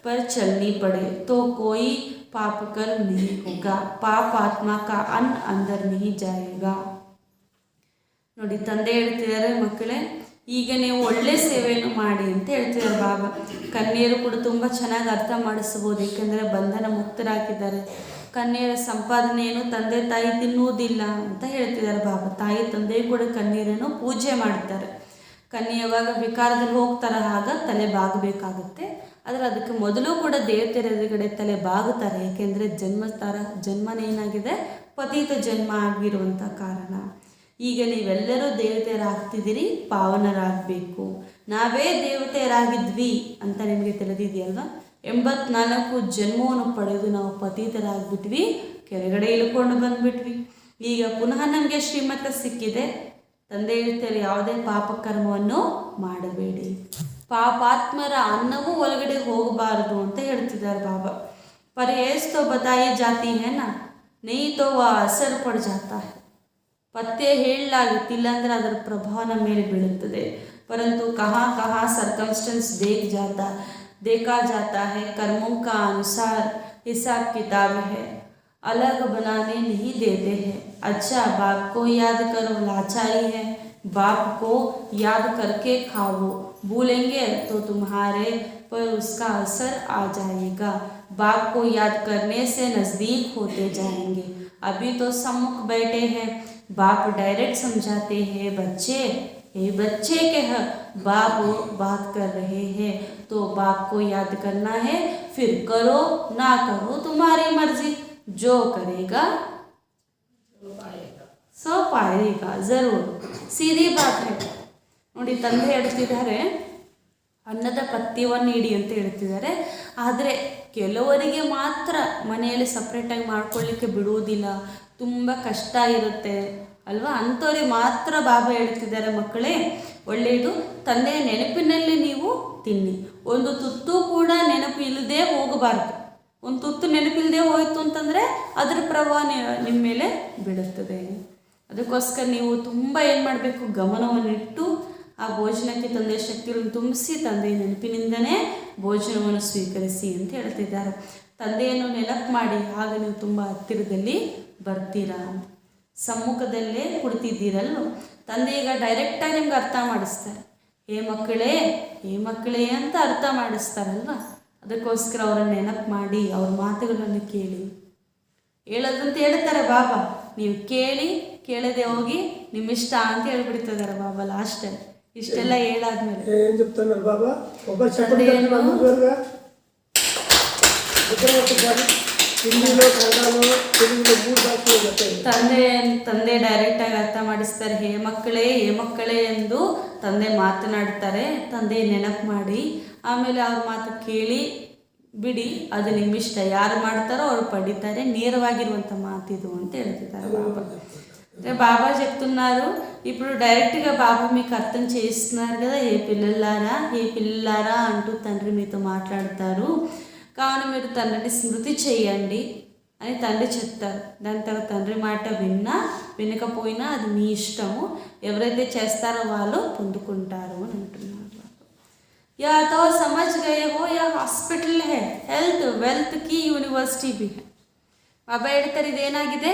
A: पर चलनी पड़े तो कोई पाप कर्म नहीं होगा, पाप आत्मा का अन्न अंदर नहीं जाएगा। ನೋಡಿ ತಂದೆ ಹೇಳ್ತಿದ್ದಾರೆ, ಮಕ್ಕಳೇ ಈಗ ನೀವು ಒಳ್ಳೆ ಸೇವೆಯನ್ನು ಮಾಡಿ ಅಂತ ಹೇಳ್ತಿದ್ದಾರೆ ಬಾಬಾ. ಕನ್ಯೆಯರು ಕೂಡ ತುಂಬ ಚೆನ್ನಾಗಿ ಅರ್ಥ ಮಾಡಿಸ್ಬೋದು, ಏಕೆಂದರೆ ಬಂಧನ ಮುಕ್ತರಾಗಿದ್ದಾರೆ. ಕನ್ಯೆಯರ ಸಂಪಾದನೆಯನ್ನು ತಂದೆ ತಾಯಿ ತಿನ್ನುವುದಿಲ್ಲ ಅಂತ ಹೇಳ್ತಿದ್ದಾರೆ ಬಾಬಾ. ತಾಯಿ ತಂದೆ ಕೂಡ ಕನ್ಯೆಯರನ್ನು ಪೂಜೆ ಮಾಡ್ತಾರೆ. ಕನ್ಯೆ ಯಾವಾಗ ವಿಕಾರದಲ್ಲಿ ಹೋಗ್ತಾರೆ ಆಗ ತಲೆ ಬಾಗಬೇಕಾಗುತ್ತೆ. ಆದರೆ ಅದಕ್ಕೆ ಮೊದಲು ಕೂಡ ದೇವತೆಯರ ಎದುರುಗಡೆ ತಲೆ ಬಾಗುತ್ತಾರೆ, ಏಕೆಂದರೆ ಜನ್ಮನೇನಾಗಿದೆ ಪತಿತ ಜನ್ಮ ಆಗಿರುವಂಥ ಕಾರಣ. ಈಗ ನೀವೆಲ್ಲರೂ ದೇವತೆಯರಾಗ್ತಿದ್ದೀರಿ, ಪಾವನರಾಗಬೇಕು. ನಾವೇ ದೇವತೆಯರಾಗಿದ್ವಿ ಅಂತ ನಿಮಗೆ ತಿಳಿದಿದೆಯಲ್ವ. 84 ಜನ್ಮವನ್ನು ಪಡೆದು ನಾವು ಪತಿತರಾಗ್ಬಿಟ್ವಿ, ಕೆಳಗಡೆ ಇಳ್ಕೊಂಡು ಬಂದುಬಿಟ್ವಿ. ಈಗ ಪುನಃ ನಮಗೆ ಶ್ರೀಮತ ಸಿಕ್ಕಿದೆ. ತಂದೆ ಹೇಳ್ತಾರೆ, ಯಾವುದೇ ಪಾಪಕರ್ಮವನ್ನು ಮಾಡಬೇಡಿ, ಪಾಪಾತ್ಮರ ಅನ್ನವೂ ಒಳಗಡೆ ಹೋಗಬಾರದು ಅಂತ ಹೇಳ್ತಿದ್ದಾರೆ ಬಾಬಾ. ಪरहेಜ್ ತೋ ಬತಾಯಿ ಜಾತಿ ಹೇ ನಾ, ನೈ ತೋ ವಾ ಅಸರ್ ಪಡ್ ಜಾತಾ ಹೈ. ಪಥ್ಯ ಹೇಳಲಾಗುತ್ತಿಲ್ಲ ಅಂದರೆ ಅದರ ಪ್ರಭಾವ ನಮ್ಮ ಮೇಲೆ ಬೀಳುತ್ತದೆ. ಪರಂತು ಕहाँ ಸರ್ಕಮ್ಸ್ಟೆನ್ಸ್ देखा जाता है, कर्मों का अनुसार हिसाब किताब है, अलग बनाने नहीं देते हैं। अच्छा बाप को याद करो, लाचारी है, बाप को याद करके खाओ, भूलेंगे तो तुम्हारे पर उसका असर आ जाएगा। बाप को याद करने से नज़दीक होते जाएंगे। अभी तो सम्मुख बैठे हैं, बाप डायरेक्ट समझाते हैं, बच्चे ये बच्चे के बाप बात कर रहे हैं तो बाप को याद करना है, फिर करो ना करो तुम्हारी मर्जी, जो करेगा सो पाएगा जरूर, सीधी बात है। ನೋಡಿ ತಂದೆ ಹೇಳ್ತಿದ್ದಾರೆ, ಅನ್ನದ ಪಥ್ಯವನ್ನು ಇಡಿ ಅಂತ ಹೇಳ್ತಿದ್ದಾರೆ. ಆದರೆ ಕೆಲವರಿಗೆ ಮಾತ್ರ ಮನೆಯಲ್ಲಿ ಸಪ್ರೇಟಾಗಿ ಮಾಡ್ಕೊಳ್ಳಿಕ್ಕೆ ಬಿಡುವುದಿಲ್ಲ, ತುಂಬ ಕಷ್ಟ ಇರುತ್ತೆ ಅಲ್ವಾ, ಅಂಥವ್ರಿಗೆ ಮಾತ್ರ ಬಾಬಾ ಹೇಳ್ತಿದ್ದಾರೆ, ಮಕ್ಕಳೇ ಒಳ್ಳೆಯದು ತಂದೆಯ ನೆನಪಿನಲ್ಲಿ ನೀವು ತಿನ್ನಿ. ಒಂದು ತುತ್ತು ಕೂಡ ನೆನಪು ಇಲ್ಲದೆ ಹೋಗಬಾರ್ದು. ಒಂದು ತುತ್ತು ನೆನಪಿಲ್ಲದೆ ಹೋಯಿತು ಅಂತಂದರೆ ಅದರ ಪ್ರಭಾವ ನಿಮ್ಮ ಮೇಲೆ ಬೀಳುತ್ತದೆ. ಅದಕ್ಕೋಸ್ಕರ ನೀವು ತುಂಬ ಏನು ಮಾಡಬೇಕು, ಗಮನವನ್ನಿಟ್ಟು ಆ ಭೋಜನಕ್ಕೆ ತಂದೆಯ ಶಕ್ತಿಗಳನ್ನು ತುಂಬಿಸಿ ತಂದೆಯ ನೆನಪಿನಿಂದನೇ ಭೋಜನವನ್ನು ಸ್ವೀಕರಿಸಿ ಅಂತ ಹೇಳ್ತಿದ್ದಾರೆ. ತಂದೆಯನ್ನು ನೆನಪು ಮಾಡಿ, ಆಗ ನೀವು ತುಂಬ ಹತ್ತಿರದಲ್ಲಿ ಬರ್ತೀರಾ. ಸಮ್ಮುಖದಲ್ಲೇ ಕುಳಿತಿದ್ದೀರಲ್ವ, ತಂದೆ ಈಗ ಡೈರೆಕ್ಟಾಗಿ ನಿಮ್ಗೆ ಅರ್ಥ ಮಾಡಿಸ್ತಾರೆ. ಹೇ ಮಕ್ಕಳೇ ಅಂತ ಅರ್ಥ ಮಾಡಿಸ್ತಾರಲ್ವ. ಅದಕ್ಕೋಸ್ಕರ ಅವರನ್ನು ನೆನಪು ಮಾಡಿ ಅವ್ರ ಮಾತುಗಳನ್ನು ಕೇಳಿ. ಹೇಳೋದಂತ ಹೇಳ್ತಾರೆ ಬಾಬಾ, ನೀವು ಕೇಳಿ ಕೇಳದೆ ಹೋಗಿ ನಿಮ್ಮಿಷ್ಟ ಅಂತ ಹೇಳ್ಬಿಡ್ತಿದ್ದಾರೆ ಬಾಬಾ ಲಾಸ್ಟಲ್ಲಿ. ಇಷ್ಟೆಲ್ಲ ಹೇಳಾದ್ಮೇಲೆ
C: ఏం చెప్తున్నారు బాబా ఒకరు చెప్పండి అందరుగా ಹಿಂದಿలో ಕನ್ನಡలో తెలుగులో 3 ಭಾಷೆಗಳು ಬರ್ತಾರೆ.
A: ತಂದೆ ಡೈರೆಕ್ಟಾಗಿ ಅರ್ಥ ಮಾಡಿಸ್ತಾರೆ. ಹೇ ಮಕ್ಕಳೇ ಎಂದು ತಂದೆ ಮಾತನಾಡ್ತಾರೆ. ತಂದೆ ನೆನಪು ಮಾಡಿ ಆಮೇಲೆ ಅವ್ರ ಮಾತು ಕೇಳಿ ಬಿಡಿ, ಅದು ನಿಮ್ಮಿಷ್ಟ, ಯಾರು ಮಾಡ್ತಾರೋ ಅವ್ರು ಪಡಿತಾರೆ, ನೇರವಾಗಿರುವಂಥ మాతిదు ಅಂತ ಹೇಳ್ತಿದ್ದಾರೆ బాబా. అంటే బాబా చెప్తున్నారు, ఇప్పుడు డైరెక్ట్గా బాబా మీకు అర్థం చేస్తున్నారు కదా, ఏ పిల్లలారా అంటూ తండ్రి మీతో మాట్లాడతారు. కావున మీరు తండ్రిని స్మృతి చేయండి అని తండ్రి చెప్తారు. దాని తర్వాత తండ్రి మాట వినకపోయినా అది మీ ఇష్టము, ఎవరైతే చేస్తారో వాళ్ళు పొందుకుంటారు అని అంటున్నారు. या तो समझ गए हो या हॉस्पिटल है, हेल्थ वेल्थ की ಯೂನಿವರ್ಸಿಟಿ भी है. ಬಾಬಾ ಹೇಳ್ತಾರೆ ಇದೇನಾಗಿದೆ,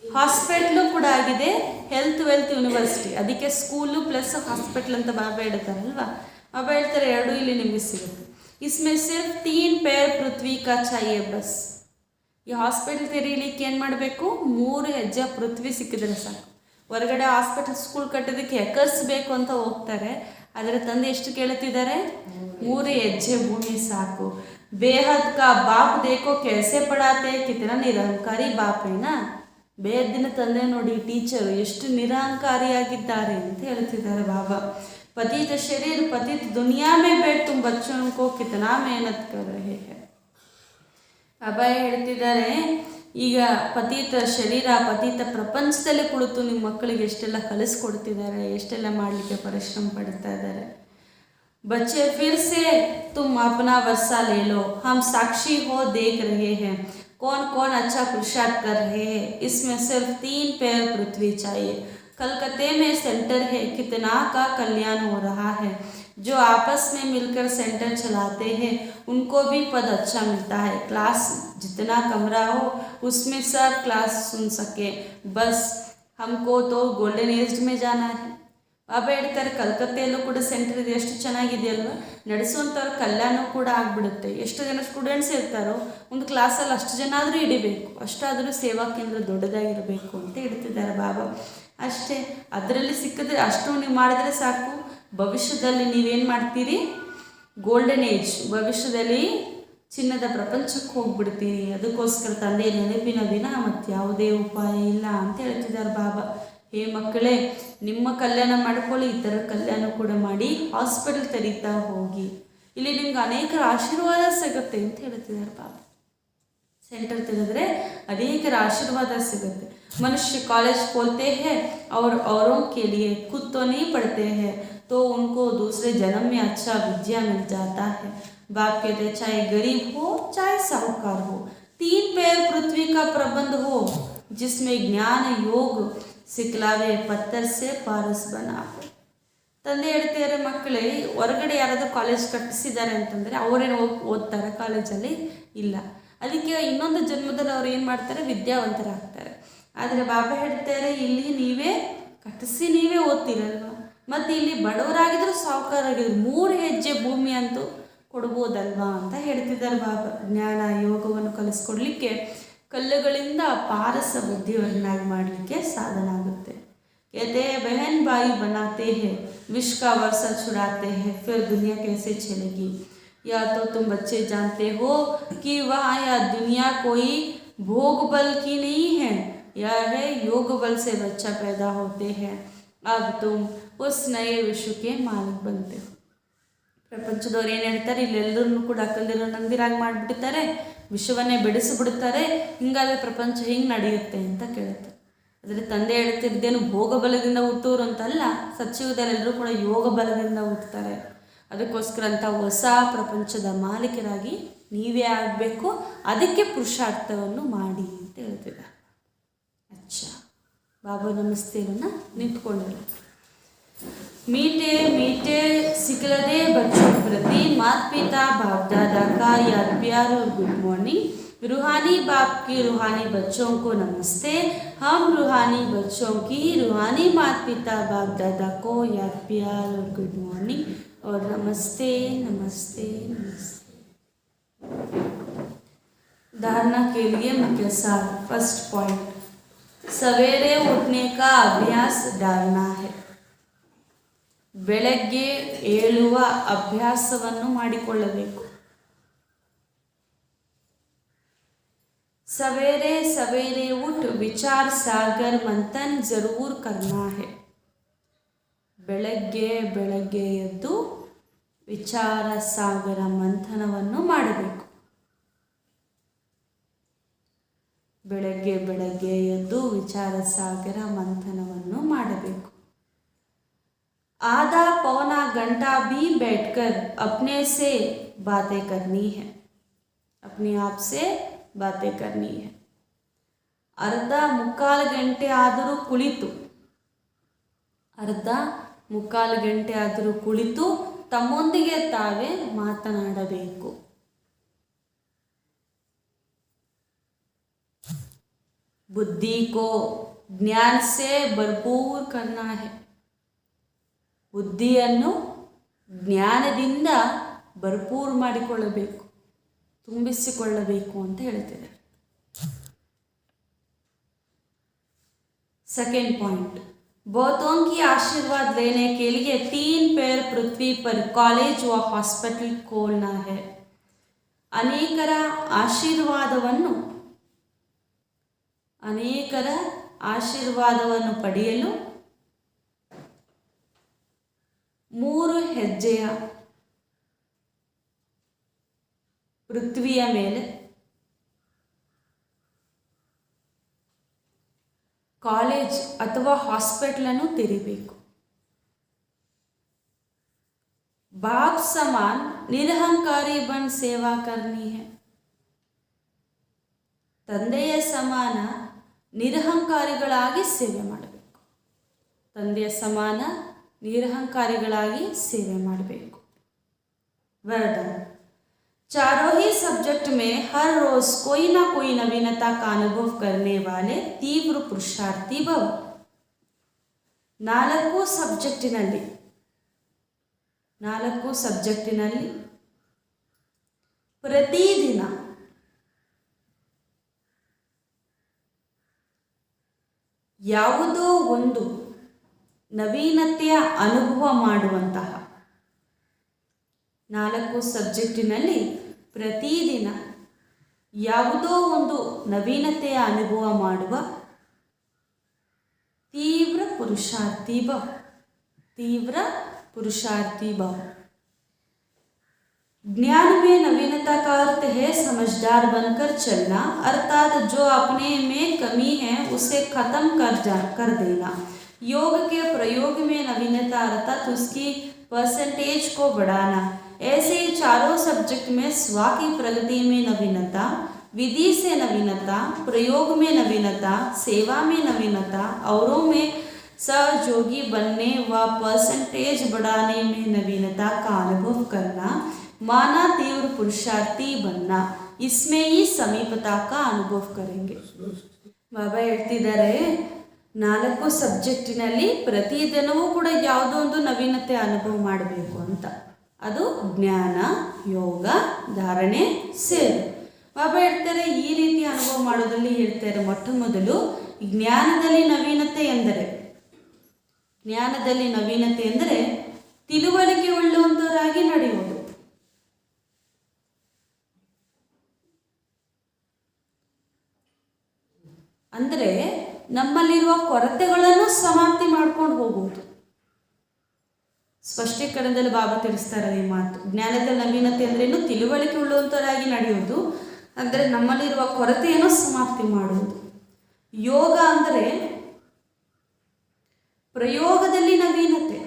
A: ಹಾಸ್ಪಿಟ್ಲು ಕೂಡ ಆಗಿದೆ, ಹೆಲ್ತ್ ವೆಲ್ತ್ ಯೂನಿವರ್ಸಿಟಿ, ಅದಕ್ಕೆ ಸ್ಕೂಲು ಪ್ಲಸ್ ಹಾಸ್ಪಿಟ್ಲ್ ಅಂತ ಬಾಬಾ ಹೇಳ್ತಾರಲ್ವಾ. ಬಾಬಾ ಹೇಳ್ತಾರೆ ಎರಡೂ ಇಲ್ಲಿ ನಿಮಗೆ ಸಿಗುತ್ತೆ. इसमें सिर्फ 3 पैर पृथ्वी का चाहिए बस. ಈ ಹಾಸ್ಪಿಟಲ್ ತೆರೀಲಿಕ್ಕೆ ಏನು ಮಾಡಬೇಕು, 3 ಹೆಜ್ಜೆ ಪೃಥ್ವಿ ಸಿಕ್ಕಿದ್ರೆ ಸಾಕು. ಹೊರಗಡೆ ಹಾಸ್ಪಿಟಲ್ ಸ್ಕೂಲ್ ಕಟ್ಟೋದಕ್ಕೆ ಎಕರ್ಸ್ ಬೇಕು ಅಂತ ಹೋಗ್ತಾರೆ, ಆದರೆ ತಂದೆ ಎಷ್ಟು ಕೇಳುತ್ತಿದ್ದಾರೆ, 3 ಹೆಜ್ಜೆ ಭೂಮಿ ಸಾಕು. ಬೇಹದ್ ಕಾ ಬಾಪ್ ದೇಖೋ कैसे पढ़ाते, कितना ನಿರಹಂಕಾರಿ ಬಾಪ್ ಏನಾ. ಬೇಹದ್ದಿನ ತಂದೆ ನೋಡಿ, ಟೀಚರು ಎಷ್ಟು ನಿರಹಂಕಾರಿಯಾಗಿದ್ದಾರೆ ಅಂತ ಹೇಳ್ತಿದ್ದಾರೆ ಬಾಬಾ. पतित शरीर पतित दुनिया में बैठ तुम बच्चों को कितना मेहनत कर रहे हैं. ಬಾಬಾ ಹೇಳ್ತಿದ್ದಾರೆ, ಈಗ ಪತಿತ ಶರೀರ ಪತಿತ ಪ್ರಪಂಚದಲ್ಲಿ ಕುಳಿತು ನಿಮ್ಮ ಮಕ್ಕಳಿಗೆ ಎಷ್ಟೆಲ್ಲ ಕಲಿಸ್ಕೊಡ್ತಿದ್ದಾರೆ, ಎಷ್ಟೆಲ್ಲ ಮಾಡಲಿಕ್ಕೆ ಪರಿಶ್ರಮ ಪಡ್ತಾ ಇದ್ದಾರೆ. बच्चे फिर से तुम अपना वर्षा ले लो, हम साक्षी हो देख रहे हैं कौन कौन अच्छा पुरुषार्थ कर रहे हैं. इसमें सिर्फ 3 पैर पृथ्वी चाहिए. कलकत्ते में सेंटर है, कितना का कल्याण हो रहा है. जो आपस में मिलकर सेंटर चलाते हैं उनको भी पद अच्छा मिलता है. क्लास जितना कमरा हो उसमें सब क्लास सुन सके, बस हमको तो गोल्डन एज में जाना है. ಬಾಬಾ ಹೇಳ್ತಾರೆ, ಕಲ್ಕತ್ತೆಯಲ್ಲೂ ಕೂಡ ಸೆಂಟರ್ ಇದೆ, ಎಷ್ಟು ಚೆನ್ನಾಗಿದೆಯಲ್ವ, ನಡೆಸುವಂಥವ್ರ ಕಲ್ಯಾಣ ಕೂಡ ಆಗಿಬಿಡುತ್ತೆ. ಎಷ್ಟು ಜನ ಸ್ಟೂಡೆಂಟ್ಸ್ ಇರ್ತಾರೋ ಒಂದು ಕ್ಲಾಸಲ್ಲಿ ಅಷ್ಟು ಜನ ಆದರೂ ಹಿಡಿಬೇಕು, ಅಷ್ಟಾದರೂ ಸೇವಾ ಕೇಂದ್ರ ದೊಡ್ಡದಾಗಿರಬೇಕು ಅಂತ ಹೇಳ್ತಿದ್ದಾರೆ ಬಾಬಾ. ಅಷ್ಟೇ, ಅದರಲ್ಲಿ ಸಿಕ್ಕಿದ್ರೆ ಅಷ್ಟು ನೀವು ಮಾಡಿದ್ರೆ ಸಾಕು, ಭವಿಷ್ಯದಲ್ಲಿ ನೀವೇನು ಮಾಡ್ತೀರಿ, ಗೋಲ್ಡನ್ ಏಜ್, ಭವಿಷ್ಯದಲ್ಲಿ ಚಿನ್ನದ ಪ್ರಪಂಚಕ್ಕೆ ಹೋಗ್ಬಿಡ್ತೀರಿ. ಅದಕ್ಕೋಸ್ಕರ ತಂದೆ ನೆನಪಿನ ದಿನ ಮತ್ತು ಯಾವುದೇ ಉಪಾಯ ಇಲ್ಲ ಅಂತ ಹೇಳ್ತಿದ್ದಾರೆ ಬಾಬಾ. ಹೇ ಮಕ್ಕಳೇ, ನಿಮ್ಮ ಕಲ್ಯಾಣ ಮಾಡ್ಕೊಳ್ಳಿ, ಇತರ ಕಲ್ಯಾಣ ಕೂಡ ಮಾಡಿ, ಹಾಸ್ಪಿಟಲ್ ತೆರೀತಾ ಹೋಗಿ, ಇಲ್ಲಿ ನಿಮ್ಗೆ ಅನೇಕರ ಆಶೀರ್ವಾದ ಸಿಗುತ್ತೆ ಅಂತ ಹೇಳ್ತಿದ್ದಾರೆ ಬಾಬಾ. सेंटर ತೆಗೆದ್ರೆ ಅನೇಕರ ಆಶೀರ್ವಾದ ಸಿಗುತ್ತೆ. मनुष्य कॉलेज खोलते हैं और औरों के लिए खुद तो नहीं पढ़ते हैं, तो उनको दूसरे जन्म में अच्छा विद्या मिल जाता है. बाप कहते चाहे गरीब हो चाहे साहूकार हो, 3 पैर पृथ्वी का प्रबंध हो, जिसमें ज्ञान योग सिखलावे, पत्थर से पारस बनावे. ತಂದೆ ಹೇಳ್ತಿದ್ದಾರೆ, ಮಕ್ಕಳೇ ಹೊರಗಡೆ ಯಾರಾದರೂ ಕಾಲೇಜ್ ಕಟ್ಟಿಸಿದ್ದಾರೆ ಅಂತಂದರೆ ಅವರೇನು ಓದ್ತಾರೆ ಕಾಲೇಜಲ್ಲಿ? ಇಲ್ಲ. ಅದಕ್ಕೆ ಇನ್ನೊಂದು ಜನ್ಮದಲ್ಲಿ ಅವ್ರು ಏನು ಮಾಡ್ತಾರೆ, ವಿದ್ಯಾವಂತರಾಗ್ತಾರೆ. ಆದರೆ ಬಾಬಾ ಹೇಳ್ತಾರೆ, ಇಲ್ಲಿ ನೀವೇ ಕಟ್ಟಿಸಿ ನೀವೇ ಓದ್ತೀರಲ್ವ, ಮತ್ತು ಇಲ್ಲಿ ಬಡವರಾಗಿದ್ರು ಸಾಹುಕಾರಾಗಿದ್ರು 3 ಹೆಜ್ಜೆ ಭೂಮಿ ಅಂತೂ ಕೊಡ್ಬೋದಲ್ವಾ ಅಂತ ಹೇಳ್ತಿದ್ದಾರೆ ಬಾಬಾ. ಜ್ಞಾನ ಯೋಗವನ್ನು ಕಲಿಸ್ಕೊಡ್ಲಿಕ್ಕೆ ಕಲ್ಲುಗಳಿಂದ ಪಾರಸ ಬುದ್ಧಿಯವರನ್ನಾಗಿ ಮಾಡಲಿಕ್ಕೆ ಸಾಧನ ಆಗುತ್ತೆ. कहते हैं बहन भाई बनाते हैं, विष का वर्षा छुड़ाते हैं, फिर दुनिया कैसे चलेगी. या तो तुम बच्चे जानते हो कि वहाँ यह दुनिया कोई भोग बल की नहीं है, यह है योग बल से बच्चा पैदा होते हैं. अब तुम उस नए विश्व के मालिक बनते हो. ಪ್ರಪಂಚದವ್ರು ಏನು ಹೇಳ್ತಾರೆ, ಇಲ್ಲೆಲ್ಲರನ್ನು ಕೂಡ ಅಕ್ಕಂದಿರೋ ನಂದಿರಾಗಿ ಮಾಡಿಬಿಡ್ತಾರೆ, ವಿಶ್ವವನ್ನೇ ಬೆಳೆಸಿಬಿಡ್ತಾರೆ, ಹಿಂಗಾದ್ರೆ ಪ್ರಪಂಚ ಹಿಂಗೆ ನಡೆಯುತ್ತೆ ಅಂತ ಕೇಳುತ್ತೆ. ಆದರೆ ತಂದೆ ಹೇಳ್ತಿದ್ದೇನು ಭೋಗ ಬಲದಿಂದ ಹುಟ್ಟೋರು ಅಂತಲ್ಲ, ಸತ್ಯುಗದಲ್ಲಿ ಎಲ್ಲರೂ ಕೂಡ ಯೋಗ ಬಲದಿಂದ ಹುಟ್ಟುತ್ತಾರೆ. ಅದಕ್ಕೋಸ್ಕರ ಅಂತ ಹೊಸ ಪ್ರಪಂಚದ ಮಾಲೀಕರಾಗಿ ನೀವೇ ಆಗಬೇಕು, ಅದಕ್ಕೆ ಪುರುಷಾರ್ಥವನ್ನು ಮಾಡಿ ಅಂತ ಹೇಳ್ತಿದ್ದಾರೆ. ಅಚ್ಚಾ, ಬಾಬಾ ನಮಸ್ತೆನ ನಿಂತ್ಕೊಂಡಿಲ್ಲ. मीठे मीठे सिकलदे बच्चों के प्रति माता पिता बाप दादा का याद प्यार और गुड मॉर्निंग. रूहानी बाप के रूहानी बच्चों को नमस्ते. हम रूहानी बच्चों की रूहानी माता पिता बाप दादा को याद प्यार और गुड मॉर्निंग और नमस्ते नमस्ते नमस्ते. धारणा के लिए मुख्य सार. फर्स्ट पॉइंट, सवेरे उठने का अभ्यास डालना है. ಬೆಳಗ್ಗೆ ಏಳುವ ಅಭ್ಯಾಸವನ್ನು ಮಾಡಿಕೊಳ್ಳಬೇಕು. सवेरे सवेरे उठ विचार सागर मंथन जरूर करना है. ಬೆಳಗ್ಗೆ ಬೆಳಗ್ಗೆ ಎದ್ದು ವಿಚಾರ ಸಾಗರ ಮಂಥನವನ್ನು ಮಾಡಬೇಕು. ಬೆಳಗ್ಗೆ ಬೆಳಗ್ಗೆ ಎದ್ದು ವಿಚಾರ ಸಾಗರ ಮಂಥನವನ್ನು ಮಾಡಬೇಕು. आधा पौना घंटा भी बैठकर अपने से बातें करनी है. अपने आप से बातें करनी है. ಅರ್ಧ ಮುಕ್ಕಾಲು ಗಂಟೆ ಆದರೂ ಕುಳಿತು ತಮ್ಮೊಂದಿಗೆ ತಾವೇ ಮಾತನಾಡಬೇಕು. बुद्धि को ज्ञान से भरपूर करना है. ಬುದ್ಧಿಯನ್ನು ಜ್ಞಾನದಿಂದ ಭರ್ಪೂರ್ ಮಾಡಿಕೊಳ್ಳಬೇಕು, ತುಂಬಿಸಿಕೊಳ್ಳಬೇಕು ಅಂತ ಹೇಳ್ತಿದ್ದಾರೆ. सेकेंड पॉइंट, बहुतों की आशीर्वाद लेने के लिए 3 पैर पृथ्वी पर कॉलेज व हॉस्पिटल खोलना है. ಅನೇಕರ ಆಶೀರ್ವಾದವನ್ನು ಪಡೆಯಲು 3 ಹೆಜ್ಜೆಯ ಪೃಥ್ವಿಯ ಮೇಲೆ ಕಾಲೇಜ್ ಅಥವಾ ಹಾಸ್ಪಿಟಲನ್ನು ತೆರಿಬೇಕು. बाप समान निरहंकारी बन सेवा करनी है. ತಂದೆಯ ಸಮಾನ ನಿರಹಂಕಾರಿಗಳಾಗಿ ಸೇವೆ ಮಾಡಬೇಕು. वरदान, चारों ही सब्जेक्ट में हर रोज कोई ना कोई नवीनता का अनुभव करने वाले तीव्र पुरुषार्थी भव. 4 ಸಬ್ಜೆಕ್ಟಿನಲ್ಲಿ ಪ್ರತಿದಿನ ಯಾವುದೋ ಒಂದು ನವೀನತೆಯ ಅನುಭವ ಮಾಡುವಂತಹ 4 ಸಬ್ಜೆಕ್ಟಿನಲ್ಲಿ ಪ್ರತಿದಿನ ಯಾವುದೋ ಒಂದು ನವೀನತೆಯ ಅನುಭವ ಮಾಡುವ ತೀವ್ರ पुरुषार्थी भाव. ज्ञान में नवीनता का अर्थ है समझदार बनकर चलना, अर्थात जो अपने में कमी है उसे खत्म कर देना. योग के प्रयोग में नवीनता अर्थात उसकी परसेंटेज को बढ़ाना. ऐसे ही चारों सब्जेक्ट में स्व की प्रगति में नवीनता, विधि से नवीनता, प्रयोग में नवीनता, सेवा में नवीनता, औरों में सहयोगी बनने व परसेंटेज बढ़ाने में नवीनता का अनुभव करना, माना तीव्र पुरुषार्थी बनना. इसमें ही समीपता का अनुभव करेंगे. ಬಾಬಾ ಹೇಳ್ತಿದ್ದಾರೆ, 4 ಸಬ್ಜೆಕ್ಟಿನಲ್ಲಿ ಪ್ರತಿದಿನವೂ ಕೂಡ ಯಾವುದೋ ಒಂದು ನವೀನತೆ ಅನುಭವ ಮಾಡಬೇಕು ಅಂತ. ಅದು ಜ್ಞಾನ, ಯೋಗ, ಧಾರಣೆ, ಸೇವೆ. ಬಾಬಾ ಹೇಳ್ತಾರೆ ಈ ರೀತಿ ಅನುಭವ ಮಾಡೋದ್ರಲ್ಲಿ ಹೇಳ್ತಾರೆ, ಮೊಟ್ಟ ಮೊದಲು ಜ್ಞಾನದಲ್ಲಿ ನವೀನತೆ ಎಂದರೆ ತಿಳುವಳಿಕೆ ಉಳ್ಳವರಾಗಿ ನಡೆಯುವುದು. ಅಂದರೆ ನಮ್ಮಲ್ಲಿರುವ ಕೊರತೆಗಳನ್ನು ಸಮಾಪ್ತಿ ಮಾಡ್ಕೊಂಡು ಹೋಗುವುದು. ಸ್ಪಷ್ಟೀಕರಣದಲ್ಲಿ ಬಾಬಾ ತಿಳಿಸ್ತಾರೆ ಈ ಮಾತು. ಜ್ಞಾನದ ನವೀನತೆ ಅಂದ್ರೆ ಏನು? ತಿಳುವಳಿಕೆ ಉಳ್ಳವರಾಗಿ ನಡೆಯುವುದು, ಅಂದರೆ ನಮ್ಮಲ್ಲಿರುವ ಕೊರತೆಯನ್ನು ಸಮಾಪ್ತಿ ಮಾಡುವುದು. ಯೋಗ ಅಂದರೆ ಪ್ರಯೋಗದಲ್ಲಿ ನವೀನತೆ,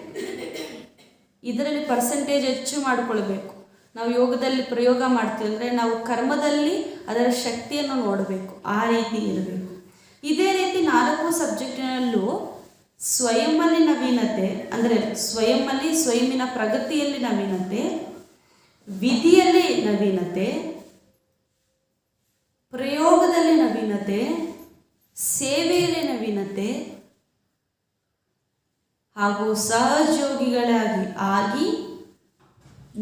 A: ಇದರಲ್ಲಿ ಪರ್ಸೆಂಟೇಜ್ ಹೆಚ್ಚು ಮಾಡಿಕೊಳ್ಬೇಕು. ನಾವು ಯೋಗದಲ್ಲಿ ಪ್ರಯೋಗ ಮಾಡ್ತೀವಿ ಅಂದರೆ ನಾವು ಕರ್ಮದಲ್ಲಿ ಅದರ ಶಕ್ತಿಯನ್ನು ನೋಡಬೇಕು, ಆ ರೀತಿ ಇರಬೇಕು. ಇದೇ ರೀತಿ 4 ಸಬ್ಜೆಕ್ಟಿನಲ್ಲೂ ಸ್ವಯಂನಲ್ಲಿ ನವೀನತೆ ಅಂದರೆ ಸ್ವಯಂನ ಪ್ರಗತಿಯಲ್ಲಿ ನವೀನತೆ, ವಿಧಿಯಲ್ಲಿ ನವೀನತೆ, ಪ್ರಯೋಗದಲ್ಲಿ ನವೀನತೆ, ಸೇವೆಯಲ್ಲಿ ನವೀನತೆ ಹಾಗೂ ಸಹಯೋಗಿಗಳಾಗಿ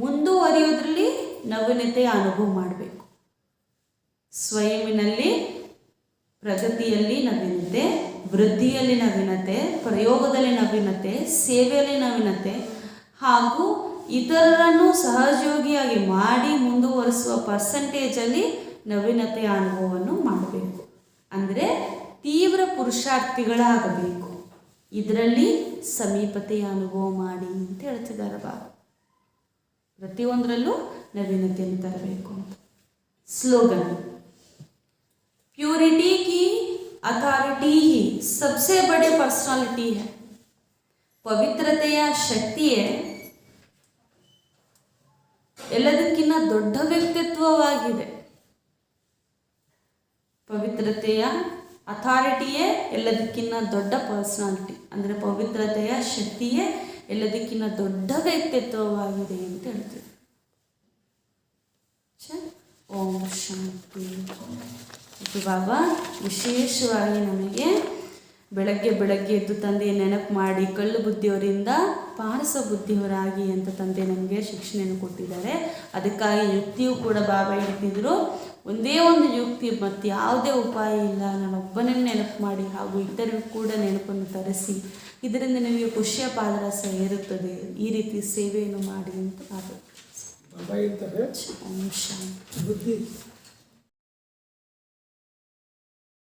A: ಮುಂದುವರಿಯುವುದರಲ್ಲಿ ನವೀನತೆಯ ಅನುಭವ ಮಾಡಬೇಕು. ಸ್ವಯಂನಲ್ಲಿ ಪ್ರಗತಿಯಲ್ಲಿ ನವೀನತೆ, ವೃದ್ಧಿಯಲ್ಲಿ ನವೀನತೆ, ಪ್ರಯೋಗದಲ್ಲಿ ನವೀನತೆ, ಸೇವೆಯಲ್ಲಿ ನವೀನತೆ ಹಾಗೂ ಇತರರನ್ನು ಸಹಯೋಗಿಯಾಗಿ ಮಾಡಿ ಮುಂದುವರಿಸುವ ಪರ್ಸೆಂಟೇಜಲ್ಲಿ ನವೀನತೆಯ ಅನುಭವವನ್ನು ಮಾಡಬೇಕು. ಅಂದರೆ ತೀವ್ರ ಪುರುಷಾರ್ಥಿಗಳಾಗಬೇಕು. ಇದರಲ್ಲಿ ಸಮೀಪತೆಯ ಅನುಭವ ಮಾಡಿ ಅಂತ ಹೇಳ್ತಿದ್ದಾರೆ ಬಾಬಾ. ಪ್ರತಿಯೊಂದರಲ್ಲೂ ನವೀನತೆಯನ್ನು ತರಬೇಕು ಅಂತ. ಸ್ಲೋಗನ್: प्योरिटी की अथॉरिटी ही सबसे बड़ी पर्सनालिटी है. ಪವಿತ್ರತೆಯ ಶಕ್ತಿಯೇ ಎಲ್ಲದಕ್ಕಿಂತ ದೊಡ್ಡ ವ್ಯಕ್ತಿತ್ವವಾಗಿದೆ. ಪವಿತ್ರತೆಯ ಅಥಾರಿಟಿಯೇ ಎಲ್ಲದಕ್ಕಿಂತ ದೊಡ್ಡ ಪರ್ಸನಾಲಿಟಿ. ಅಂದರೆ ಪವಿತ್ರತೆಯ ಶಕ್ತಿಯೇ ಎಲ್ಲದಕ್ಕಿಂತ ದೊಡ್ಡ ವ್ಯಕ್ತಿತ್ವವಾಗಿದೆ ಅಂತ ಹೇಳ್ತೀವಿ. ಓಂ ಶಾಂತಿ. ಇದು ಬಾಬಾ ವಿಶೇಷವಾಗಿ ನಮಗೆ ಬೆಳಗ್ಗೆ ಎದ್ದು ತಂದೆ ನೆನಪು ಮಾಡಿ ಕಳ್ಳು ಬುದ್ಧಿಯವರಿಂದ ಪಾರಸ ಬುದ್ಧಿಯವರಾಗಿ ಅಂತ ತಂದೆ ನಮಗೆ ಶಿಕ್ಷಣೆಯನ್ನು ಕೊಟ್ಟಿದ್ದಾರೆ. ಅದಕ್ಕಾಗಿ ಯುಕ್ತಿಯು ಕೂಡ ಬಾಬಾ ಹೇಳ್ತಿದ್ರು, ಒಂದೇ ಒಂದು ಯುಕ್ತಿ ಮತ್ತು ಯಾವುದೇ ಉಪಾಯ ಇಲ್ಲ, ನಾನೊಬ್ಬನನ್ನು ನೆನಪು ಮಾಡಿ ಹಾಗೂ ಇತರರಿಗೂ ಕೂಡ ನೆನಪನ್ನು ತರಿಸಿ ಇದರಿಂದ ನಿಮಗೆ ಖುಷಿಯ ಪಾದರಸ ಏರುತ್ತದೆ. ಈ ರೀತಿ ಸೇವೆಯನ್ನು ಮಾಡಿ ಅಂತ ಬಾಬಾ
C: ಬಾಬಾ ಹೇಳ್ತಾರೆ,
A: ಓಂ ಶಾಂತಿ.
C: ಬುದ್ಧಿ